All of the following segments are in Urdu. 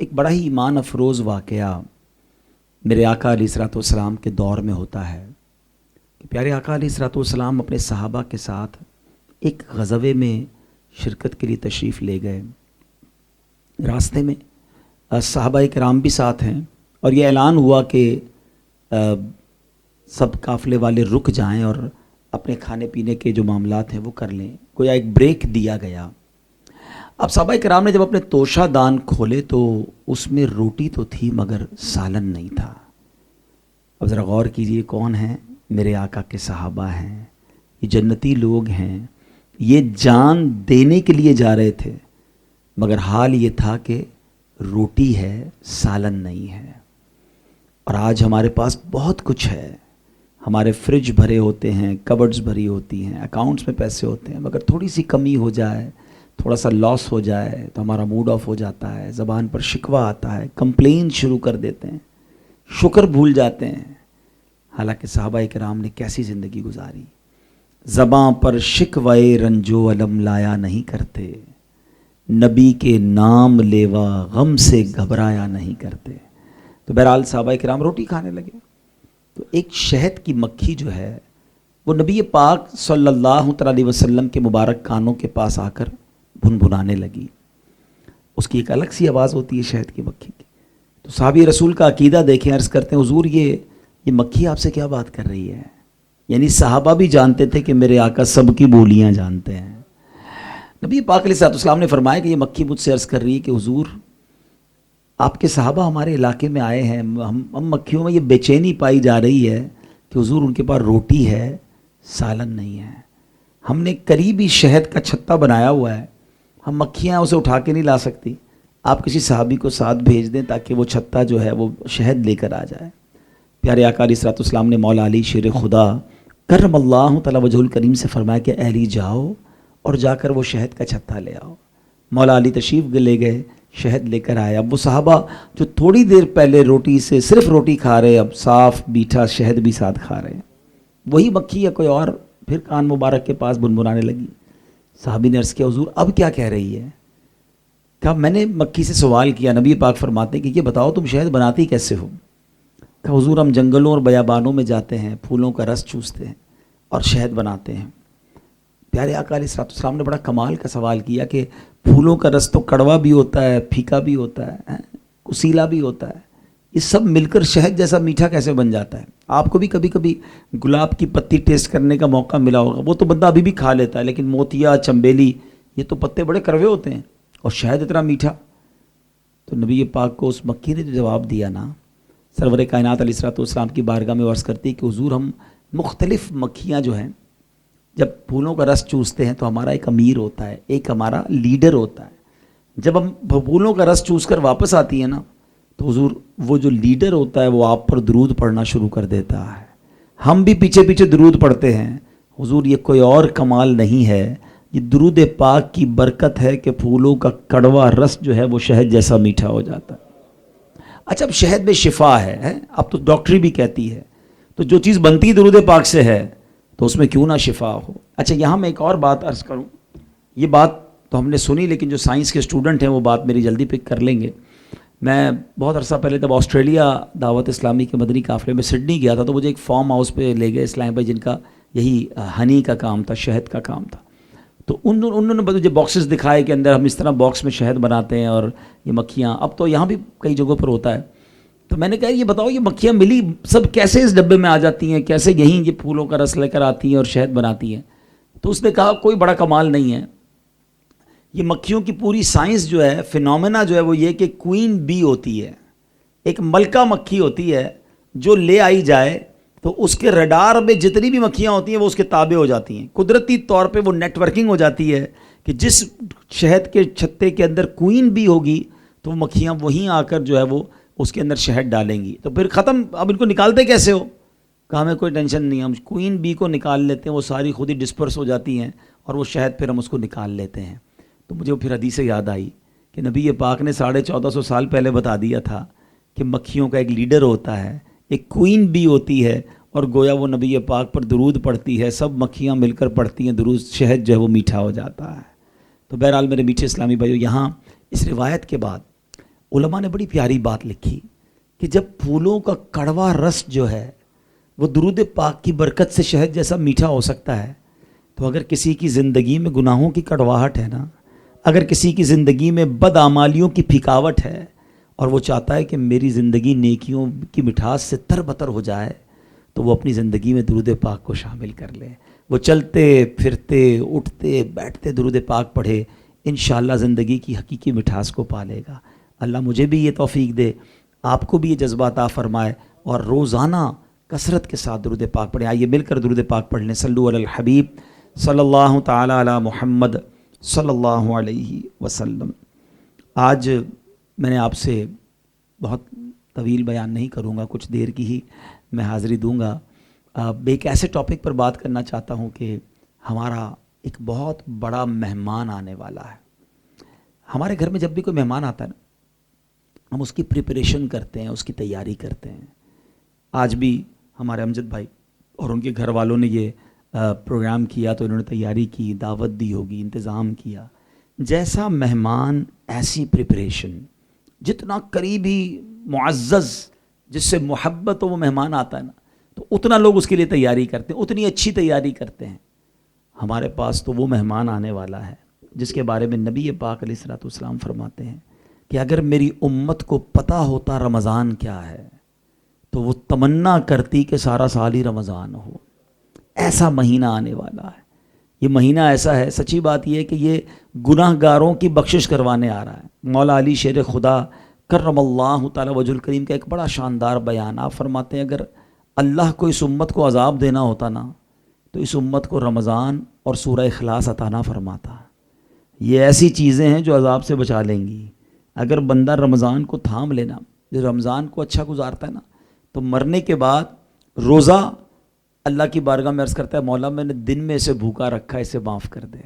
ایک بڑا ہی ایمان افروز واقعہ میرے آقا علیہ الصلوۃ والسلام کے دور میں ہوتا ہے کہ پیارے آقا علیہ الصلوۃ والسلام اپنے صحابہ کے ساتھ ایک غزوے میں شرکت کے لیے تشریف لے گئے. راستے میں صحابہ کرام بھی ساتھ ہیں اور یہ اعلان ہوا کہ سب قافلے والے رک جائیں اور اپنے کھانے پینے کے جو معاملات ہیں وہ کر لیں. گویا ایک بریک دیا گیا. اب صحابہ کرام نے جب اپنے توشہ دان کھولے تو اس میں روٹی تو تھی مگر سالن نہیں تھا. اب ذرا غور کیجئے، کون ہیں؟ میرے آقا کے صحابہ ہیں، یہ جنتی لوگ ہیں، یہ جان دینے کے لیے جا رہے تھے مگر حال یہ تھا کہ روٹی ہے، سالن نہیں ہے. اور آج ہمارے پاس بہت کچھ ہے، ہمارے فریج بھرے ہوتے ہیں، کبڈز بھری ہوتی ہیں، اکاؤنٹس میں پیسے ہوتے ہیں، مگر تھوڑی سی کمی ہو جائے، تھوڑا سا لاس ہو جائے تو ہمارا موڈ آف ہو جاتا ہے، زبان پر شکوہ آتا ہے، کمپلین شروع کر دیتے ہیں، شکر بھول جاتے ہیں. حالانکہ صحابہ کرام نے کیسی زندگی گزاری، زباں پر شکوے رنج و الم لایا نہیں کرتے، نبی کے نام لیوا غم سے گھبرایا نہیں کرتے. تو بہرحال صحابہ کرام روٹی کھانے لگے تو ایک شہد کی مکھی جو ہے وہ نبی پاک صلی اللہ علیہ وسلم کے مبارک کانوں کے پاس آ کر بھنبھنانے لگی. اس کی ایک الگ سی آواز ہوتی ہے شہد کی مکھی کی. تو صحابی رسول کا عقیدہ دیکھیں، عرض کرتے ہیں حضور یہ مکھی آپ سے کیا بات کر رہی ہے؟ یعنی صحابہ بھی جانتے تھے کہ میرے آقا سب کی بولیاں جانتے ہیں. نبی پاک علیہ السلام نے فرمایا کہ یہ مکھی مجھ سے عرض کر رہی ہے کہ حضور آپ کے صحابہ ہمارے علاقے میں آئے ہیں، ہم مکھیوں میں یہ بے چینی پائی جا رہی ہے کہ حضور ان کے پاس روٹی ہے، سالن نہیں ہے. ہم نے قریبی شہد کا چھتا بنایا ہوا ہے، ہم مکھیاں اسے اٹھا کے نہیں لا سکتی، آپ کسی صحابی کو ساتھ بھیج دیں تاکہ وہ چھتا جو ہے وہ شہد لے کر آ جائے. پیارے آقا علیہ الصلوۃ والسلام نے مولا علی شیر خدا کرم اللہ تعالی وجہ الکریم سے فرمایا کہ اے علی جاؤ اور جا کر وہ شہد کا چھتا لے آؤ. مولا علی تشریف لے گئے، شہد لے کر آئے. اب وہ صحابہ جو تھوڑی دیر پہلے روٹی سے صرف روٹی کھا رہے، اب صاف میٹھا شہد بھی ساتھ کھا رہے ہیں. وہی مکھی یا کوئی اور پھر کان مبارک کے پاس بنبنانے لگی. صحابی نے عرض کیا حضور اب کیا کہہ رہی ہے؟ کہا میں نے مکھی سے سوال کیا. نبی پاک فرماتے ہیں کہ یہ بتاؤ تم شہد بناتی کیسے ہو؟ کہا حضور ہم جنگلوں اور بیابانوں میں جاتے ہیں، پھولوں کا رس چوستے ہیں اور شہد بناتے ہیں. پیارے آقا علیہ السلام نے بڑا کمال کا سوال کیا کہ پھولوں کا رس تو کڑوا بھی ہوتا ہے، پھیکا بھی ہوتا ہے، کسیلا بھی ہوتا ہے، یہ سب مل کر شہد جیسا میٹھا کیسے بن جاتا ہے؟ آپ کو بھی کبھی کبھی گلاب کی پتی ٹیسٹ کرنے کا موقع ملا ہوگا، وہ تو بندہ ابھی بھی کھا لیتا ہے، لیکن موتیا، چنبیلی، یہ تو پتے بڑے کڑوے ہوتے ہیں اور شہد اتنا میٹھا. تو نبی پاک کو اس مکھی نے جو جواب دیا نا، سرور کائنات علیہ الصلوۃ والسلام کی بارگاہ میں عرض کرتی کہ حضور ہم مختلف مکھیاں جو ہیں جب پھولوں کا رس چوستے ہیں تو ہمارا ایک امیر ہوتا ہے، ایک ہمارا لیڈر ہوتا ہے. جب ہم پھولوں کا رس چوس کر واپس آتی ہے نا تو حضور وہ جو لیڈر ہوتا ہے وہ آپ پر درود پڑھنا شروع کر دیتا ہے، ہم بھی پیچھے پیچھے درود پڑھتے ہیں. حضور یہ کوئی اور کمال نہیں ہے، یہ درود پاک کی برکت ہے کہ پھولوں کا کڑوا رس جو ہے وہ شہد جیسا میٹھا ہو جاتا ہے. اچھا اب شہد میں شفا ہے، اب تو ڈاکٹری بھی کہتی ہے، تو جو چیز بنتی درود پاک سے ہے تو اس میں کیوں نہ شفا ہو. اچھا یہاں میں ایک اور بات عرض کروں، یہ بات تو ہم نے سنی لیکن جو سائنس کے اسٹوڈنٹ ہیں وہ بات میری جلدی پک کر لیں گے. میں بہت عرصہ پہلے جب آسٹریلیا دعوت اسلامی کے مدنی قافلے میں سڈنی گیا تھا تو مجھے ایک فارم ہاؤس پہ لے گئے اسلام بھائی، جن کا یہی ہنی کا کام تھا، شہد کا کام تھا. تو انہوں نے مجھے باکسز دکھائے کہ اندر ہم اس طرح باکس میں شہد بناتے ہیں اور یہ مکھیاں، اب تو یہاں بھی کئی جگہوں پر ہوتا ہے. تو میں نے کہا یہ بتاؤ یہ مکھیاں ملی سب کیسے اس ڈبے میں آ جاتی ہیں، کیسے یہیں یہ پھولوں کا رس لے کر آتی ہیں اور شہد بناتی ہیں؟ تو اس نے کہا کوئی بڑا کمال نہیں ہے، یہ مکھیوں کی پوری سائنس جو ہے، فینومینا جو ہے وہ یہ کہ کوئین بی ہوتی ہے، ایک ملکہ مکھی ہوتی ہے جو لے آئی جائے تو اس کے ریڈار میں جتنی بھی مکھیاں ہوتی ہیں وہ اس کے تابع ہو جاتی ہیں. قدرتی طور پہ وہ نیٹ ورکنگ ہو جاتی ہے کہ جس شہد کے چھتے کے اندر کوئین بی ہوگی تو وہ مکھیاں وہیں آ کر جو ہے وہ اس کے اندر شہد ڈالیں گی. تو پھر ختم، اب ان کو نکالتے کیسے ہو؟ کہا ہمیں کوئی ٹینشن نہیں، ہم کوئین بی کو نکال لیتے ہیں، وہ ساری خود ہی ڈسپرس ہو جاتی ہیں اور وہ شہد پھر ہم اس کو نکال لیتے ہیں. تو مجھے پھر حدیث یاد آئی کہ نبی پاک نے 1450 سال پہلے بتا دیا تھا کہ مکھیوں کا ایک لیڈر ہوتا ہے، ایک کوئین بی ہوتی ہے، اور گویا وہ نبی پاک پر درود پڑھتی ہے، سب مکھیاں مل کر پڑھتی ہیں درود، شہد جو ہے وہ میٹھا ہو جاتا ہے. تو بہرحال میرے میٹھے اسلامی بھائیو، یہاں اس روایت کے بعد علماء نے بڑی پیاری بات لکھی کہ جب پھولوں کا کڑوا رس جو ہے وہ درود پاک کی برکت سے شہد جیسا میٹھا ہو سکتا ہے، تو اگر کسی کی زندگی میں گناہوں کی کڑواہٹ ہے نا، اگر کسی کی زندگی میں بدعمالیوں کی پھیکاوٹ ہے اور وہ چاہتا ہے کہ میری زندگی نیکیوں کی مٹھاس سے تر بتر ہو جائے، تو وہ اپنی زندگی میں درود پاک کو شامل کر لے. وہ چلتے پھرتے اٹھتے بیٹھتے درود پاک پڑھے، انشاءاللہ زندگی کی حقیقی مٹھاس کو پالے گا. اللہ مجھے بھی یہ توفیق دے، آپ کو بھی یہ جذبہ عطا فرمائے، اور روزانہ کثرت کے ساتھ درود پاک پڑھیں. آئیے مل کر درود پاک پڑھ لیں. صلو علی الحبیب صلی اللہ تعالی علی محمد صلی اللہ علیہ وسلم. آج میں نے آپ سے بہت طویل بیان نہیں کروں گا، کچھ دیر کی ہی میں حاضری دوں گا. ایک ایسے ٹاپک پر بات کرنا چاہتا ہوں کہ ہمارا ایک بہت بڑا مہمان آنے والا ہے. ہمارے گھر میں جب بھی کوئی مہمان آتا ہے نا، ہم اس کی پریپریشن کرتے ہیں، اس کی تیاری کرتے ہیں. آج بھی ہمارے امجد بھائی اور ان کے گھر والوں نے یہ پروگرام کیا تو انہوں نے تیاری کی، دعوت دی ہوگی، انتظام کیا. جیسا مہمان ایسی پریپریشن. جتنا قریبی معزز جس سے محبت ہو وہ مہمان آتا ہے نا، تو اتنا لوگ اس کے لیے تیاری کرتے ہیں، اتنی اچھی تیاری کرتے ہیں. ہمارے پاس تو وہ مہمان آنے والا ہے جس کے بارے میں نبی پاک علیہ الصلوۃ والسلام فرماتے ہیں کہ اگر میری امت کو پتہ ہوتا رمضان کیا ہے تو وہ تمنا کرتی کہ سارا سال ہی رمضان ہو. ایسا مہینہ آنے والا ہے. یہ مہینہ ایسا ہے، سچی بات یہ ہے کہ یہ گناہ گاروں کی بخشش کروانے آ رہا ہے. مولا علی شیر خدا کرم اللہ تعالی وجہ الکریم کا ایک بڑا شاندار بیان. آپ فرماتے ہیں اگر اللہ کو اس امت کو عذاب دینا ہوتا نا تو اس امت کو رمضان اور سورہ اخلاص عطا نہ فرماتا. یہ ایسی چیزیں ہیں جو عذاب سے بچا لیں گی. اگر بندہ رمضان کو تھام لینا، جو رمضان کو اچھا گزارتا ہے نا، تو مرنے کے بعد روزہ اللہ کی بارگاہ میں عرض کرتا ہے مولا میں نے دن میں اسے بھوکا رکھا، اسے معاف کر دے.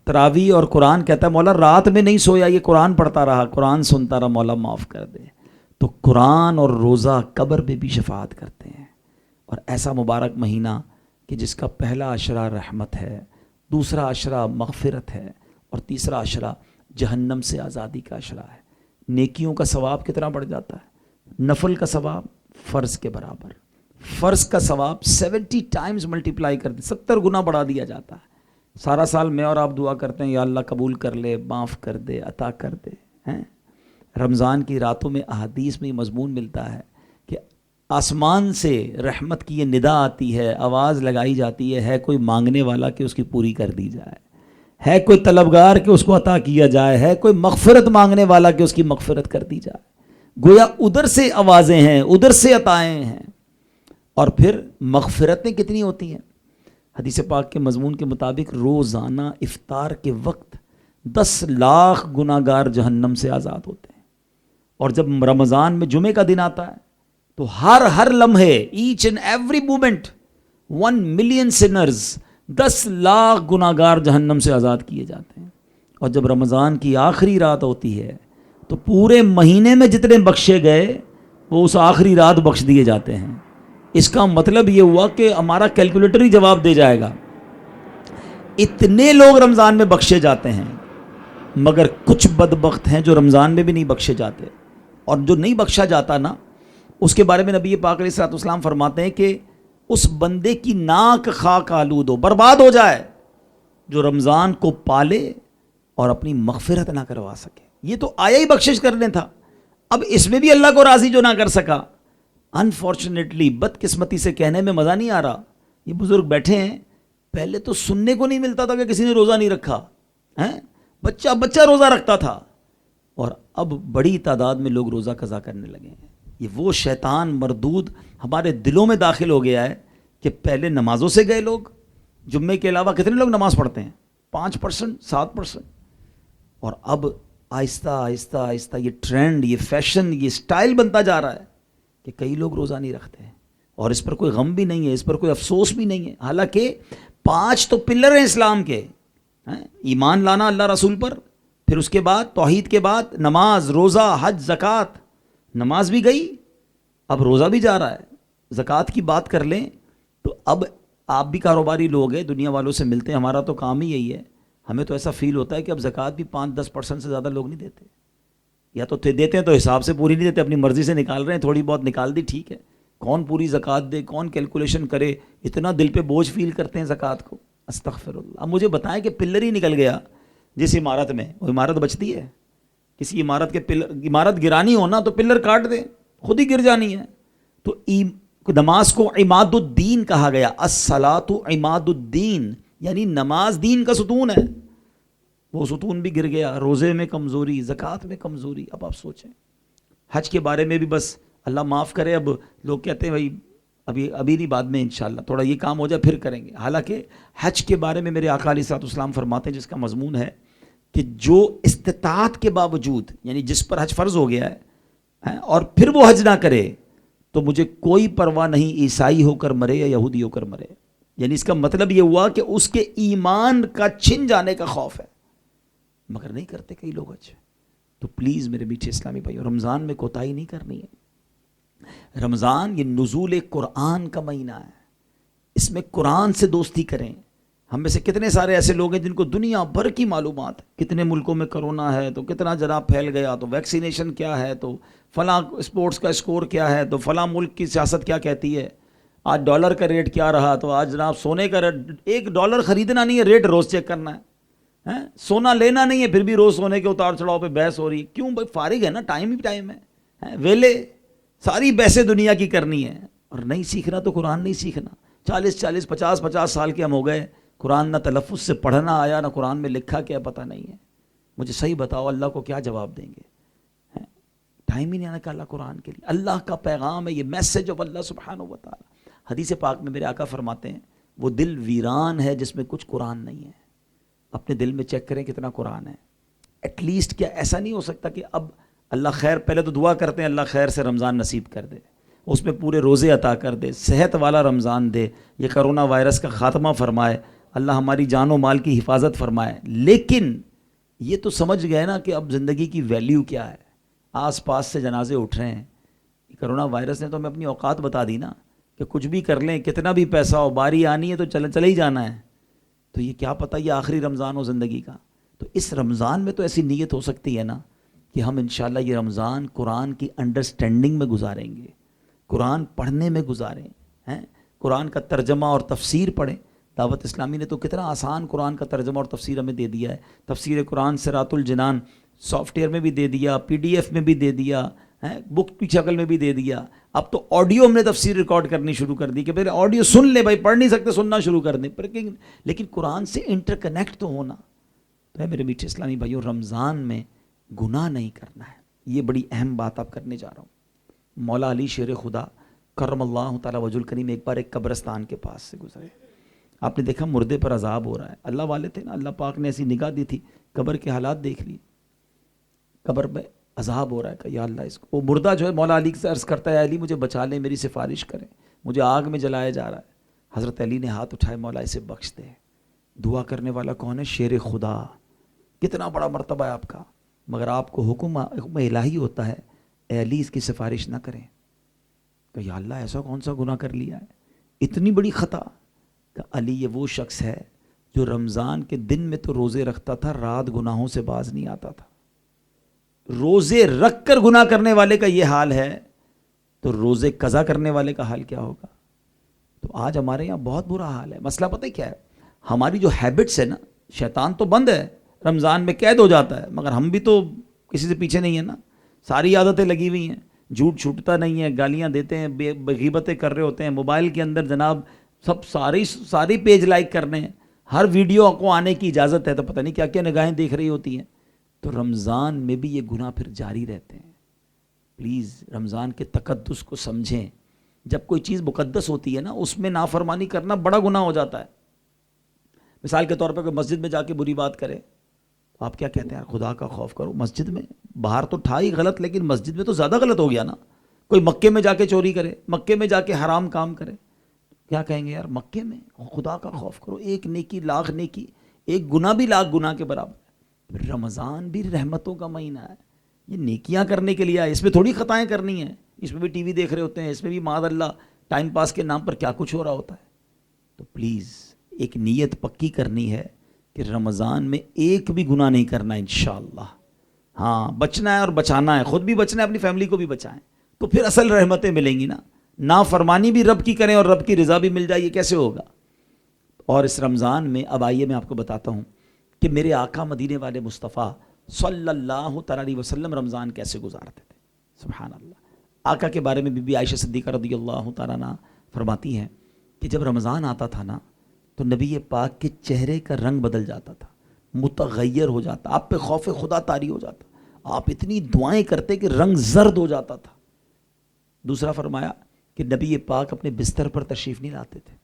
تراویح اور قرآن کہتا ہے مولا رات میں نہیں سویا، یہ قرآن پڑھتا رہا، قرآن سنتا رہا، مولا معاف کر دے. تو قرآن اور روزہ قبر میں بھی شفاعت کرتے ہیں. اور ایسا مبارک مہینہ کہ جس کا پہلا عشرہ رحمت ہے، دوسرا عشرہ مغفرت ہے، اور تیسرا عشرہ جہنم سے آزادی کا عشرہ ہے. نیکیوں کا ثواب کتنا بڑھ جاتا ہے؟ نفل کا ثواب فرض کے برابر. فرض کا ثواب 70 ٹائمز ملٹیپلائی کر دے، 70 گنا بڑھا دیا جاتا ہے. سارا سال میں اور آپ دعا کرتے ہیں یا اللہ قبول کر لے، معاف کر دے، عطا کر دے. رمضان کی راتوں میں احادیث میں یہ مضمون ملتا ہے کہ آسمان سے رحمت کی یہ ندا آتی ہے، آواز لگائی جاتی ہے کوئی مانگنے والا کہ اس کی پوری کر دی جائے، ہے کوئی طلبگار کہ اس کو عطا کیا جائے، ہے کوئی مغفرت مانگنے والا کہ اس کی مغفرت کر دی جائے. گویا ادھر سے آوازیں ہیں، ادھر سے عطائیں ہیں. اور پھر مغفرتیں کتنی ہوتی ہیں؟ حدیث پاک کے مضمون کے مطابق روزانہ افطار کے وقت 10 لاکھ گناہ گار جہنم سے آزاد ہوتے ہیں. اور جب رمضان میں جمعے کا دن آتا ہے تو ہر لمحے each and every moment 1 million sinners, 10 lakh گناہ گار جہنم سے آزاد کیے جاتے ہیں. اور جب رمضان کی آخری رات ہوتی ہے تو پورے مہینے میں جتنے بخشے گئے وہ اس آخری رات بخش دیے جاتے ہیں. اس کا مطلب یہ ہوا کہ ہمارا کیلکولیٹر ہی جواب دے جائے گا. اتنے لوگ رمضان میں بخشے جاتے ہیں، مگر کچھ بدبخت ہیں جو رمضان میں بھی نہیں بخشے جاتے. اور جو نہیں بخشا جاتا نا، اس کے بارے میں نبی پاک علیہ الصلوۃ والسلام فرماتے ہیں کہ اس بندے کی ناک خاک آلود ہو، برباد ہو جائے، جو رمضان کو پالے اور اپنی مغفرت نہ کروا سکے. یہ تو آیا ہی بخشش کرنے تھا، اب اس میں بھی اللہ کو راضی جو نہ کر سکا. انفارچونیٹلی، بدقسمتی سے کہنے میں مزہ نہیں آ رہا، یہ بزرگ بیٹھے ہیں، پہلے تو سننے کو نہیں ملتا تھا کہ کسی نے روزہ نہیں رکھا، بچہ روزہ رکھتا تھا، اور اب بڑی تعداد میں لوگ روزہ قضا کرنے لگے ہیں. یہ وہ شیطان مردود ہمارے دلوں میں داخل ہو گیا ہے کہ پہلے نمازوں سے گئے لوگ. جمعے کے علاوہ کتنے لوگ نماز پڑھتے ہیں؟ 5%، 7%. اور اب آہستہ آہستہ آہستہ یہ ٹرینڈ، یہ فیشن، یہ سٹائل بنتا جا رہا ہے کہ کئی لوگ روزہ نہیں رکھتے ہیں. اور اس پر کوئی غم بھی نہیں ہے، اس پر کوئی افسوس بھی نہیں ہے. حالانکہ 5 تو پلر ہیں اسلام کے. ایمان لانا اللہ رسول پر، پھر اس کے بعد توحید کے بعد نماز، روزہ، حج، زکوٰۃ. نماز بھی گئی، اب روزہ بھی جا رہا ہے. زکوٰۃ کی بات کر لیں تو اب آپ بھی کاروباری لوگ ہیں، دنیا والوں سے ملتے ہیں، ہمارا تو کام ہی یہی ہے. ہمیں تو ایسا فیل ہوتا ہے کہ اب زکوٰۃ بھی 5-10% سے زیادہ لوگ نہیں دیتے. یا تو دیتے ہیں تو حساب سے پوری نہیں دیتے، اپنی مرضی سے نکال رہے ہیں، تھوڑی بہت نکال دی ٹھیک ہے، کون پوری زکوٰۃ دے، کون کیلکولیشن کرے، اتنا دل پہ بوجھ فیل کرتے ہیں زکوٰۃ کو، استغفر اللہ۔ اب مجھے بتائیں کہ پلر ہی نکل گیا جس عمارت میں، وہ عمارت بچتی ہے؟ کسی عمارت کے پلر، عمارت گرانی ہونا تو پلر کاٹ دے، خود ہی گر جانی ہے۔ تو نماز کو عماد الدین کہا گیا، الصلاۃ عماد الدین، یعنی نماز دین کا ستون ہے، وہ ستون بھی گر گیا، روزے میں کمزوری، زکوٰۃ میں کمزوری۔ اب آپ سوچیں، حج کے بارے میں بھی بس اللہ معاف کرے، اب لوگ کہتے ہیں بھائی ابھی نہیں، بعد میں انشاءاللہ تھوڑا یہ کام ہو جائے پھر کریں گے، حالانکہ حج کے بارے میں میرے آقا علیہ الصلوۃ والسلام فرماتے ہیں، جس کا مضمون ہے کہ جو استطاعت کے باوجود، یعنی جس پر حج فرض ہو گیا ہے اور پھر وہ حج نہ کرے تو مجھے کوئی پرواہ نہیں، عیسائی ہو کر مرے یا یہودی ہو کر مرے۔ یعنی اس کا مطلب یہ ہوا کہ اس کے ایمان کا چھن جانے کا خوف ہے، مگر نہیں کرتے کئی لوگ حج۔ تو پلیز میرے میٹھے اسلامی بھائیو، رمضان میں کوتاہی نہیں کرنی ہے۔ رمضان یہ نزول قرآن کا مہینہ ہے، اس میں قرآن سے دوستی کریں۔ ہم میں سے کتنے سارے ایسے لوگ ہیں جن کو دنیا بھر کی معلومات، کتنے ملکوں میں کرونا ہے تو کتنا جناب پھیل گیا، تو ویکسینیشن کیا ہے، تو فلاں اسپورٹس کا اسکور کیا ہے، تو فلاں ملک کی سیاست کیا کہتی ہے، آج ڈالر کا ریٹ کیا رہا، تو آج جناب سونے کا ریٹ، ایک ڈالر خریدنا نہیں ہے، ریٹ روز چیک کرنا ہے، سونا لینا نہیں ہے، پھر بھی روز سونے کے اتار چڑھاؤ پہ بحث ہو رہی ہے۔ کیوں بھائی؟ فارغ ہے نا، ٹائم ہی ٹائم ہے، ویلے ساری بحثیں دنیا کی کرنی ہے، اور نہیں سیکھنا تو قرآن نہیں سیکھنا۔ 40 50 سال کے ہم ہو گئے، قرآن نہ تلفظ سے پڑھنا آیا، نہ قرآن میں لکھا کیا پتہ نہیں ہے۔ مجھے صحیح بتاؤ، اللہ کو کیا جواب دیں گے؟ ٹائم ہی نہیں نکالا قرآن کے لیے۔ اللہ کا پیغام ہے یہ، میسج آف اللہ سبحانہ و تعالی۔ حدیث پاک میں میرے آقا فرماتے ہیں، وہ دل ویران ہے جس میں کچھ قرآن نہیں ہے۔ اپنے دل میں چیک کریں کتنا قرآن ہے۔ ایٹ لیسٹ کیا ایسا نہیں ہو سکتا کہ اب اللہ خیر، پہلے تو دعا کرتے ہیں اللہ خیر سے رمضان نصیب کر دے، اس میں پورے روزے عطا کر دے، صحت والا رمضان دے، یہ کرونا وائرس کا خاتمہ فرمائے، اللہ ہماری جان و مال کی حفاظت فرمائے۔ لیکن یہ تو سمجھ گئے نا کہ اب زندگی کی ویلیو کیا ہے، آس پاس سے جنازے اٹھ رہے ہیں۔ کرونا وائرس نے تو ہمیں اپنی اوقات بتا دی نا، کہ کچھ بھی کر لیں، کتنا بھی پیسہ ہو، باری آنی ہے تو چلے ہی جانا ہے۔ تو یہ کیا پتہ یہ آخری رمضان ہو زندگی کا۔ تو اس رمضان میں تو ایسی نیت ہو سکتی ہے نا کہ ہم انشاءاللہ یہ رمضان قرآن کی انڈرسٹینڈنگ میں گزاریں گے، قرآن پڑھنے میں گزاریں ہیں، قرآن کا ترجمہ اور تفسیر پڑھیں۔ دعوت اسلامی نے تو کتنا آسان قرآن کا ترجمہ اور تفسیر ہمیں دے دیا ہے۔ تفسیر قرآن صراط الجنان سافٹ ویئر میں بھی دے دیا، PDF میں بھی دے دیا، بک کی شکل میں بھی دے دیا۔ اب تو آڈیو ہم نے تفسیر ریکارڈ کرنی شروع کر دی کہ پہلے آڈیو سن لے بھائی، پڑھ نہیں سکتے سننا شروع کر دیں، لیکن قرآن سے انٹر کنیکٹ تو ہونا۔ تو ہے میرے میٹھے اسلامی بھائیوں، رمضان میں گناہ نہیں کرنا ہے، یہ بڑی اہم بات آپ کرنے جا رہا ہوں۔ مولا علی شیر خدا کرم اللہ تعالی وجہ الکریم ایک بار ایک قبرستان کے پاس سے گزرے، آپ نے دیکھا مردے پر عذاب ہو رہا ہے، اللہ والے تھے نا، اللہ پاک نے ایسی نگاہ دی تھی، قبر کے حالات دیکھ لیے، قبر میں عذاب ہو رہا ہے کہ یا اللہ اس کو، وہ مردہ جو ہے مولا علی سے عرض کرتا ہے علی مجھے بچا لیں، میری سفارش کریں، مجھے آگ میں جلایا جا رہا ہے۔ حضرت علی نے ہاتھ اٹھائے، مولا اسے بخش دے۔ دعا کرنے والا کون ہے؟ شیر خدا، کتنا بڑا مرتبہ ہے آپ کا، مگر آپ کو حکم الہی ہوتا ہے اے علی اس کی سفارش نہ کریں۔ کہ یا اللہ ایسا کون سا گناہ کر لیا ہے، اتنی بڑی خطا؟ کہ علی یہ وہ شخص ہے جو رمضان کے دن میں تو روزے رکھتا تھا، رات گناہوں سے باز نہیں آتا تھا۔ روزے رکھ کر گناہ کرنے والے کا یہ حال ہے تو روزے قضا کرنے والے کا حال کیا ہوگا؟ تو آج ہمارے یہاں بہت برا حال ہے۔ مسئلہ پتہ کیا ہے؟ ہماری جو ہیبٹس ہے نا، شیطان تو بند ہے، رمضان میں قید ہو جاتا ہے، مگر ہم بھی تو کسی سے پیچھے نہیں ہیں نا، ساری عادتیں لگی ہوئی ہیں، جھوٹ چھوٹتا نہیں ہے، گالیاں دیتے ہیں، غیبتیں کر رہے ہوتے ہیں، موبائل کے اندر جناب سب ساری پیج لائک کرنے ہیں، ہر ویڈیو کو آنے کی اجازت ہے، تو پتہ نہیں کیا کیا نگاہیں دیکھ رہی ہوتی ہیں۔ تو رمضان میں بھی یہ گناہ پھر جاری رہتے ہیں۔ پلیز رمضان کے تقدس کو سمجھیں، جب کوئی چیز مقدس ہوتی ہے نا، اس میں نافرمانی کرنا بڑا گناہ ہو جاتا ہے۔ مثال کے طور پر کوئی مسجد میں جا کے بری بات کرے تو آپ کیا کہتے ہیں؟ خدا کا خوف کرو، مسجد میں، باہر تو تھا ہی غلط لیکن مسجد میں تو زیادہ غلط ہو گیا نا۔ کوئی مکے میں جا کے چوری کرے، مکے میں جا کے حرام کام کرے، کیا کہیں گے یار مکے میں خدا کا خوف کرو، ایک نیکی لاکھ نیکی، ایک گناہ بھی لاکھ گناہ کے برابر۔ رمضان بھی رحمتوں کا مہینہ ہے، یہ نیکیاں کرنے کے لیے ہے، اس میں تھوڑی خطائیں کرنی ہیں، اس میں بھی ٹی وی دیکھ رہے ہوتے ہیں، اس میں بھی معاذ اللہ ٹائم پاس کے نام پر کیا کچھ ہو رہا ہوتا ہے۔ تو پلیز ایک نیت پکی کرنی ہے کہ رمضان میں ایک بھی گناہ نہیں کرنا انشاءاللہ، ہاں بچنا ہے اور بچانا ہے، خود بھی بچنا ہے، اپنی فیملی کو بھی بچائیں، تو پھر اصل رحمتیں ملیں گی نا. نافرمانی بھی رب کی کریں اور رب کی رضا بھی مل جائے، یہ کیسے ہوگا؟ اور اس رمضان میں اب آئیے میں آپ کو بتاتا ہوں کہ میرے آقا مدینے والے مصطفیٰ صلی اللہ تعالیٰ علیہ وسلم رمضان کیسے گزارتے تھے. سبحان اللہ. آقا کے بارے میں بی بی عائشہ صدیقہ رضی اللہ تعالیٰ عنہ فرماتی ہیں کہ جب رمضان آتا تھا نا تو نبی پاک کے چہرے کا رنگ بدل جاتا تھا، متغیر ہو جاتا، آپ پہ خوف خدا طاری ہو جاتا، آپ اتنی دعائیں کرتے کہ رنگ زرد ہو جاتا تھا. دوسرا فرمایا کہ نبی پاک اپنے بستر پر تشریف نہیں لاتے تھے،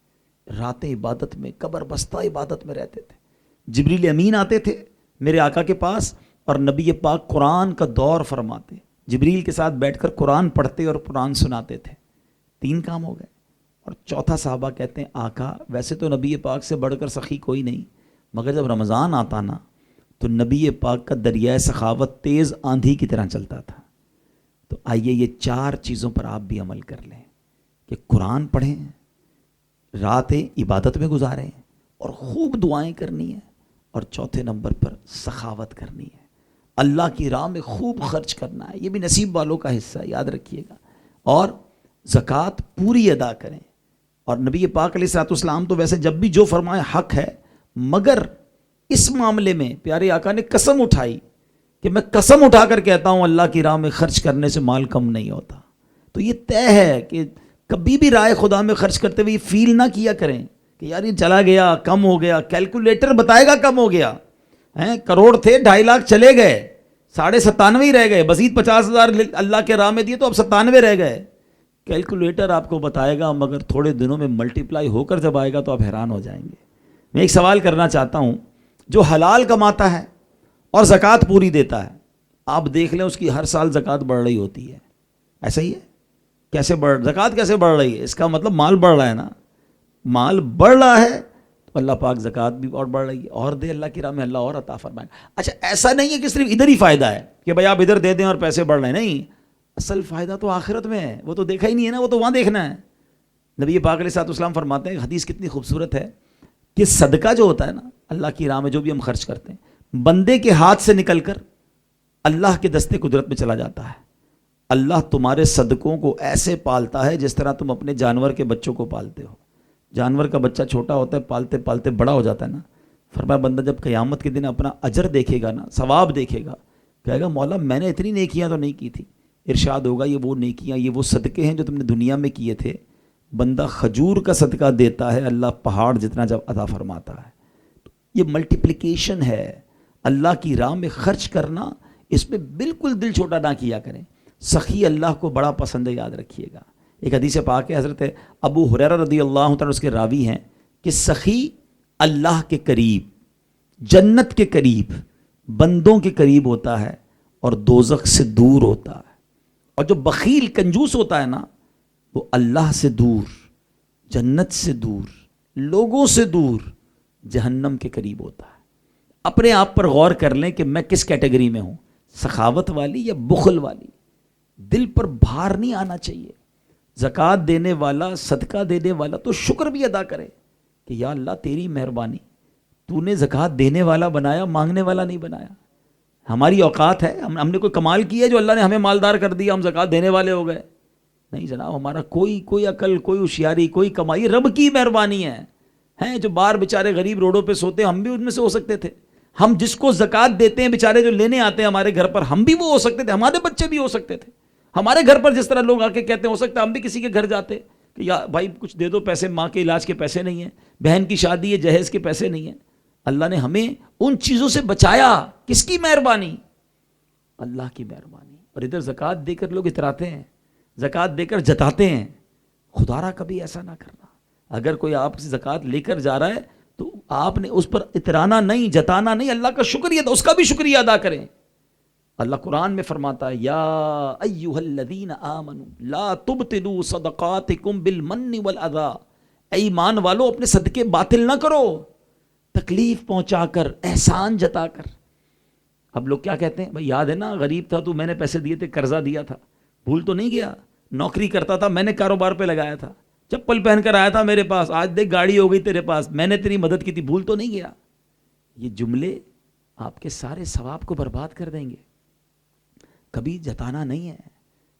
راتیں عبادت میں، قبر بستہ عبادت میں رہتے تھے. جبریل امین آتے تھے میرے آقا کے پاس اور نبی پاک قرآن کا دور فرماتے، جبریل کے ساتھ بیٹھ کر قرآن پڑھتے اور قرآن سناتے تھے. 3 کام ہو گئے. اور چوتھا صحابہ کہتے ہیں آقا ویسے تو نبی پاک سے بڑھ کر سخی کوئی نہیں، مگر جب رمضان آتا نا تو نبی پاک کا دریائے سخاوت تیز آندھی کی طرح چلتا تھا. تو آئیے یہ 4 چیزوں پر آپ بھی عمل کر لیں کہ قرآن پڑھیں، راتیں عبادت میں گزاریں اور خوب دعائیں کرنی ہیں، اور چوتھے نمبر پر سخاوت کرنی ہے، اللہ کی راہ میں خوب خرچ کرنا ہے. یہ بھی نصیب والوں کا حصہ ہے، یاد رکھیے گا. اور زکوٰۃ پوری ادا کریں. اور نبی پاک علیہ الصلوۃ والسلام تو ویسے جب بھی جو فرمائے حق ہے، مگر اس معاملے میں پیارے آقا نے قسم اٹھائی کہ میں قسم اٹھا کر کہتا ہوں اللہ کی راہ میں خرچ کرنے سے مال کم نہیں ہوتا. تو یہ طے ہے کہ کبھی بھی رائے خدا میں خرچ کرتے ہوئے یہ فیل نہ کیا کریں کہ یار یہ چلا گیا، کم ہو گیا. کیلکولیٹر بتائے گا کم ہو گیا. کروڑ تھے 2.5 لاکھ چلے گئے، 97.5 ہی رہ گئے، مزید 50,000 اللہ کے راہ میں دیے تو اب 97 رہ گئے. کیلکولیٹر آپ کو بتائے گا، مگر تھوڑے دنوں میں ملٹیپلائی ہو کر جب آئے گا تو آپ حیران ہو جائیں گے. میں ایک سوال کرنا چاہتا ہوں، جو حلال کماتا ہے اور زکوٰۃ پوری دیتا ہے، آپ دیکھ لیں اس کی ہر سال زکوٰۃ بڑھ رہی ہوتی ہے، ایسا ہی ہے؟ کیسے زکوٰۃ کیسے بڑھ رہی ہے؟ اس کا مطلب مال بڑھ رہا ہے نا. مال بڑھ رہا ہے تو اللہ پاک زکوٰۃ بھی اور بڑھ رہی ہے، اور دے اللہ کی راہ میں، اللہ اور عطا فرمائے. اچھا ایسا نہیں ہے کہ صرف ادھر ہی فائدہ ہے کہ بھائی آپ ادھر دے دیں اور پیسے بڑھ رہے ہیں، نہیں، اصل فائدہ تو آخرت میں ہے، وہ تو دیکھا ہی نہیں ہے نا، وہ تو وہاں دیکھنا ہے. نبی پاک علیہ الصلوۃ والسلام فرماتے ہیں، حدیث کتنی خوبصورت ہے کہ صدقہ جو ہوتا ہے نا اللہ کی راہ میں جو بھی ہم خرچ کرتے ہیں، بندے کے ہاتھ سے نکل کر اللہ کے دستے قدرت میں چلا جاتا ہے. اللہ تمہارے صدقوں کو ایسے پالتا ہے جس طرح تم اپنے جانور کے بچوں کو پالتے ہو. جانور کا بچہ چھوٹا ہوتا ہے، پالتے پالتے بڑا ہو جاتا ہے نا. فرمایا بندہ جب قیامت کے دن اپنا اجر دیکھے گا نا، ثواب دیکھے گا، کہے گا مولا میں نے اتنی نیکیاں تو نہیں کی تھی. ارشاد ہوگا یہ وہ نیکیاں، یہ وہ صدقے ہیں جو تم نے دنیا میں کیے تھے. بندہ کھجور کا صدقہ دیتا ہے، اللہ پہاڑ جتنا جب عطا فرماتا ہے. یہ ملٹیپلیکیشن ہے. اللہ کی راہ میں خرچ کرنا، اس میں بالکل دل چھوٹا نہ کیا کریں. سخی اللہ کو بڑا پسند ہے، یاد رکھیے گا. ایک حدیث پاک ہے، حضرت ابو ہریرہ رضی اللہ تعالیٰ اس کے راوی ہیں کہ سخی اللہ کے قریب، جنت کے قریب، بندوں کے قریب ہوتا ہے اور دوزخ سے دور ہوتا ہے. اور جو بخیل کنجوس ہوتا ہے نا، وہ اللہ سے دور، جنت سے دور، لوگوں سے دور، جہنم کے قریب ہوتا ہے. اپنے آپ پر غور کر لیں کہ میں کس کیٹیگری میں ہوں، سخاوت والی یا بخل والی. دل پر بھار نہیں آنا چاہیے. زکوٰۃ دینے والا، صدقہ دینے والا تو شکر بھی ادا کرے کہ یا اللہ تیری مہربانی، تو نے زکوٰۃ دینے والا بنایا، مانگنے والا نہیں بنایا. ہماری اوقات ہے، ہم نے کوئی کمال کیا ہے جو اللہ نے ہمیں مالدار کر دیا، ہم زکوٰۃ دینے والے ہو گئے؟ نہیں جناب، ہمارا کوئی عقل، کوئی ہوشیاری، کوئی کمائی رب کی مہربانی ہے. ہیں جو بار بیچارے غریب روڈوں پہ سوتے ہیں، ہم بھی ان میں سے ہو سکتے تھے. ہم جس کو زکوٰۃ دیتے ہیں بیچارے جو لینے آتے ہیں ہمارے گھر پر، ہم بھی وہ ہو سکتے تھے، ہمارے بچے بھی ہو سکتے تھے. ہمارے گھر پر جس طرح لوگ آ کے کہتے ہیں، ہو سکتا ہے ہم بھی کسی کے گھر جاتے کہ یا بھائی کچھ دے دو پیسے، ماں کے علاج کے پیسے نہیں ہیں، بہن کی شادی ہے، جہیز کے پیسے نہیں ہیں. اللہ نے ہمیں ان چیزوں سے بچایا. کس کی مہربانی؟ اللہ کی مہربانی. اور ادھر زکوٰۃ دے کر لوگ اتراتے ہیں، زکوٰۃ دے کر جتاتے ہیں. خدا را کبھی ایسا نہ کرنا. اگر کوئی آپ سے زکوٰۃ لے کر جا رہا ہے تو آپ نے اس پر اترانا نہیں، جتانا نہیں، اللہ کا شکریہ، اس کا بھی شکریہ ادا کریں. اللہ قرآن میں فرماتا ہے یا ایھا الذین آمنوا لا تبطلوا صدقاتکم بالمن والاذی. اے ایمان والو اپنے صدقے باطل نہ کرو، تکلیف پہنچا کر، احسان جتا کر. اب لوگ کیا کہتے ہیں، بھائی یاد ہے نا غریب تھا تو میں نے پیسے دیے تھے، قرضہ دیا تھا، بھول تو نہیں گیا؟ نوکری کرتا تھا، میں نے کاروبار پہ لگایا تھا، چپل پہن کر آیا تھا میرے پاس، آج دیکھ گاڑی ہو گئی تیرے پاس، میں نے تیری مدد کی تھی، بھول تو نہیں گیا؟ یہ جملے آپ کے سارے ثواب کو برباد کر دیں گے. کبھی جتانا نہیں ہے،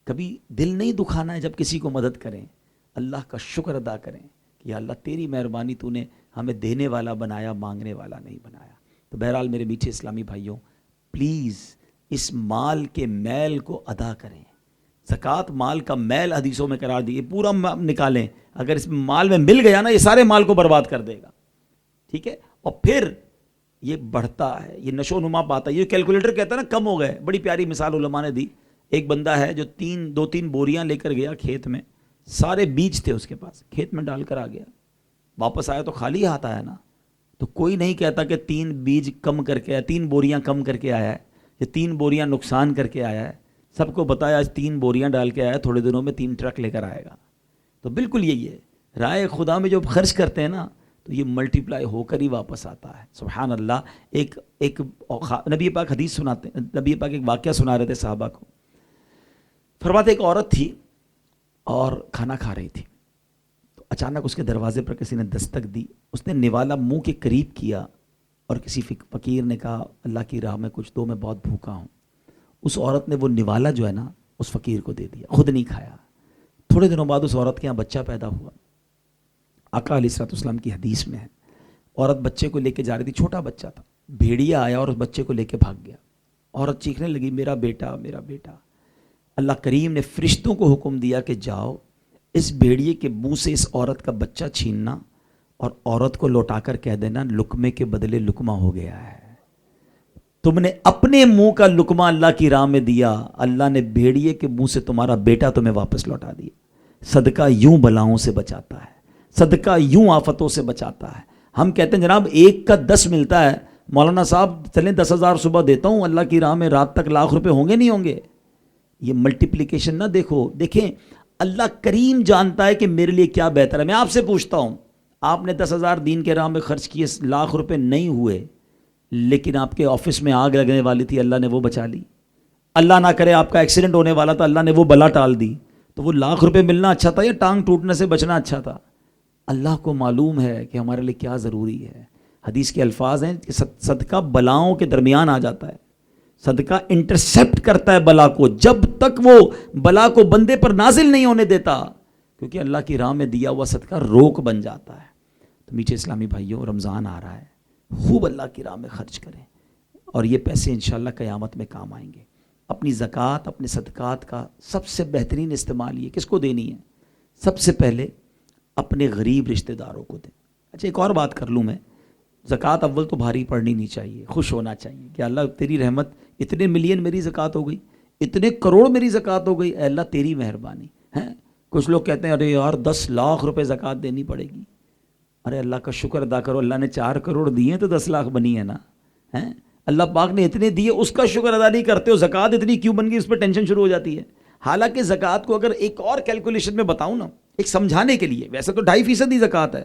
کبھی دل نہیں دکھانا ہے جب کسی کو مدد کریں. اللہ کا شکر ادا کریں کہ یا اللہ تیری مہربانی، تو نے ہمیں دینے والا بنایا، مانگنے والا نہیں بنایا. تو بہرحال میرے میٹھے اسلامی بھائیوں، پلیز اس مال کے میل کو ادا کریں. زکوٰۃ مال کا میل حدیثوں میں قرار دی، پورا نکالیں. اگر اس مال میں مل گیا نا، یہ سارے مال کو برباد کر دے گا. ٹھیک ہے، اور پھر یہ بڑھتا ہے، یہ نشو و نما پاتا ہے. یہ کیلکولیٹر کہتا ہے نا کم ہو گئے. بڑی پیاری مثال علماء نے دی. ایک بندہ ہے جو دو تین بوریاں لے کر گیا کھیت میں، سارے بیج تھے اس کے پاس، کھیت میں ڈال کر آ گیا. واپس آیا تو خالی ہاتھ آیا نا. تو کوئی نہیں کہتا کہ 3 بیج کم کر کے آیا، 3 بوریاں کم کر کے آیا ہے، یا 3 بوریاں نقصان کر کے آیا ہے. سب کو بتایا آج 3 بوریاں ڈال کے آیا، تھوڑے دنوں میں 3 ٹرک لے کر آئے گا. تو بالکل یہی ہے، رائے خدا میں جو خرچ کرتے ہیں نا تو یہ ملٹی پلائی ہو کر ہی واپس آتا ہے. سبحان اللہ. ایک نبی پاک حدیث سناتے، نبی پاک ایک واقعہ سنا رہے تھے صحابہ کو. فرماتے ایک عورت تھی اور کھانا کھا رہی تھی، تو اچانک اس کے دروازے پر کسی نے دستک دی. اس نے نوالا منہ کے قریب کیا اور کسی فقیر نے کہا اللہ کی راہ میں کچھ دو، میں بہت بھوکا ہوں. اس عورت نے وہ نوالا جو ہے نا اس فقیر کو دے دیا، خود نہیں کھایا. تھوڑے دنوں بعد اس عورت کے یہاں بچہ پیدا ہوا. آقا علیہ الصلوۃ والسلام کی حدیث میں ہے، عورت بچے کو لے کے جا رہی تھی، چھوٹا بچہ تھا. بھیڑیا آیا اور اس بچے کو لے کے بھاگ گیا. عورت چیخنے لگی میرا بیٹا میرا بیٹا. اللہ کریم نے فرشتوں کو حکم دیا کہ جاؤ اس بھیڑیے کے منہ سے اس عورت کا بچہ چھیننا اور عورت کو لوٹا کر کہہ دینا لقمے کے بدلے لقمہ ہو گیا ہے. تم نے اپنے منہ کا لقمہ اللہ کی راہ میں دیا، اللہ نے بھیڑیے کے منہ سے تمہارا بیٹا تمہیں واپس لوٹا دیا. صدقہ یوں بلاؤں سے بچاتا ہے، صدقہ یوں آفتوں سے بچاتا ہے. ہم کہتے ہیں جناب 1 کا 10 ملتا ہے، مولانا صاحب چلیں 10,000 صبح دیتا ہوں اللہ کی راہ میں، رات تک لاکھ روپے ہوں گے نہیں ہوں گے. یہ ملٹیپلیکیشن نہ دیکھیں اللہ کریم جانتا ہے کہ میرے لیے کیا بہتر ہے. میں آپ سے پوچھتا ہوں، آپ نے 10,000 دین کے راہ میں خرچ کیے، لاکھ روپے نہیں ہوئے، لیکن آپ کے آفس میں آگ لگنے والی تھی، اللہ نے وہ بچا لی. اللہ نہ کرے آپ کا ایکسیڈنٹ ہونے والا تھا، اللہ نے وہ بلا ٹال دی. تو وہ لاکھ روپے ملنا اچھا تھا یا ٹانگ ٹوٹنے سے بچنا اچھا تھا؟ اللہ کو معلوم ہے کہ ہمارے لیے کیا ضروری ہے. حدیث کے الفاظ ہیں کہ صدقہ بلاؤں کے درمیان آ جاتا ہے، صدقہ انٹرسیپٹ کرتا ہے بلا کو، جب تک وہ بلا کو بندے پر نازل نہیں ہونے دیتا، کیونکہ اللہ کی راہ میں دیا ہوا صدقہ روک بن جاتا ہے. تو میٹھے اسلامی بھائیوں، رمضان آ رہا ہے، خوب اللہ کی راہ میں خرچ کریں اور یہ پیسے انشاءاللہ قیامت میں کام آئیں گے. اپنی زکوٰۃ، اپنے صدقات کا سب سے بہترین استعمال یہ کس کو دینی ہے؟ سب سے پہلے اپنے غریب رشتہ داروں کو دیں. اچھا ایک اور بات کر لوں میں، زکوٰۃ اول تو بھاری پڑنی نہیں چاہیے، خوش ہونا چاہیے کہ اللہ تیری رحمت، اتنے ملین میری زکوٰۃ ہو گئی، اتنے کروڑ میری زکوٰۃ ہو گئی، اے اللہ تیری مہربانی ہے. کچھ لوگ کہتے ہیں ارے یار 10 لاکھ روپے زکوٰۃ دینی پڑے گی. ارے اللہ کا شکر ادا کرو، اللہ نے 4 کروڑ دیے تو 10 لاکھ بنی ہے نا. اللہ پاک نے اتنے دیے، اس کا شکر ادا نہیں کرتے ہو، زکوٰۃ اتنی کیوں بن گئی، اس پہ ٹینشن شروع ہو جاتی ہے. حالانکہ زکوٰۃ کو اگر ایک اور کیلکولیشن میں بتاؤں نا، ایک سمجھانے کے لیے، ویسے تو 2.5% ہی زکوٰۃ ہے،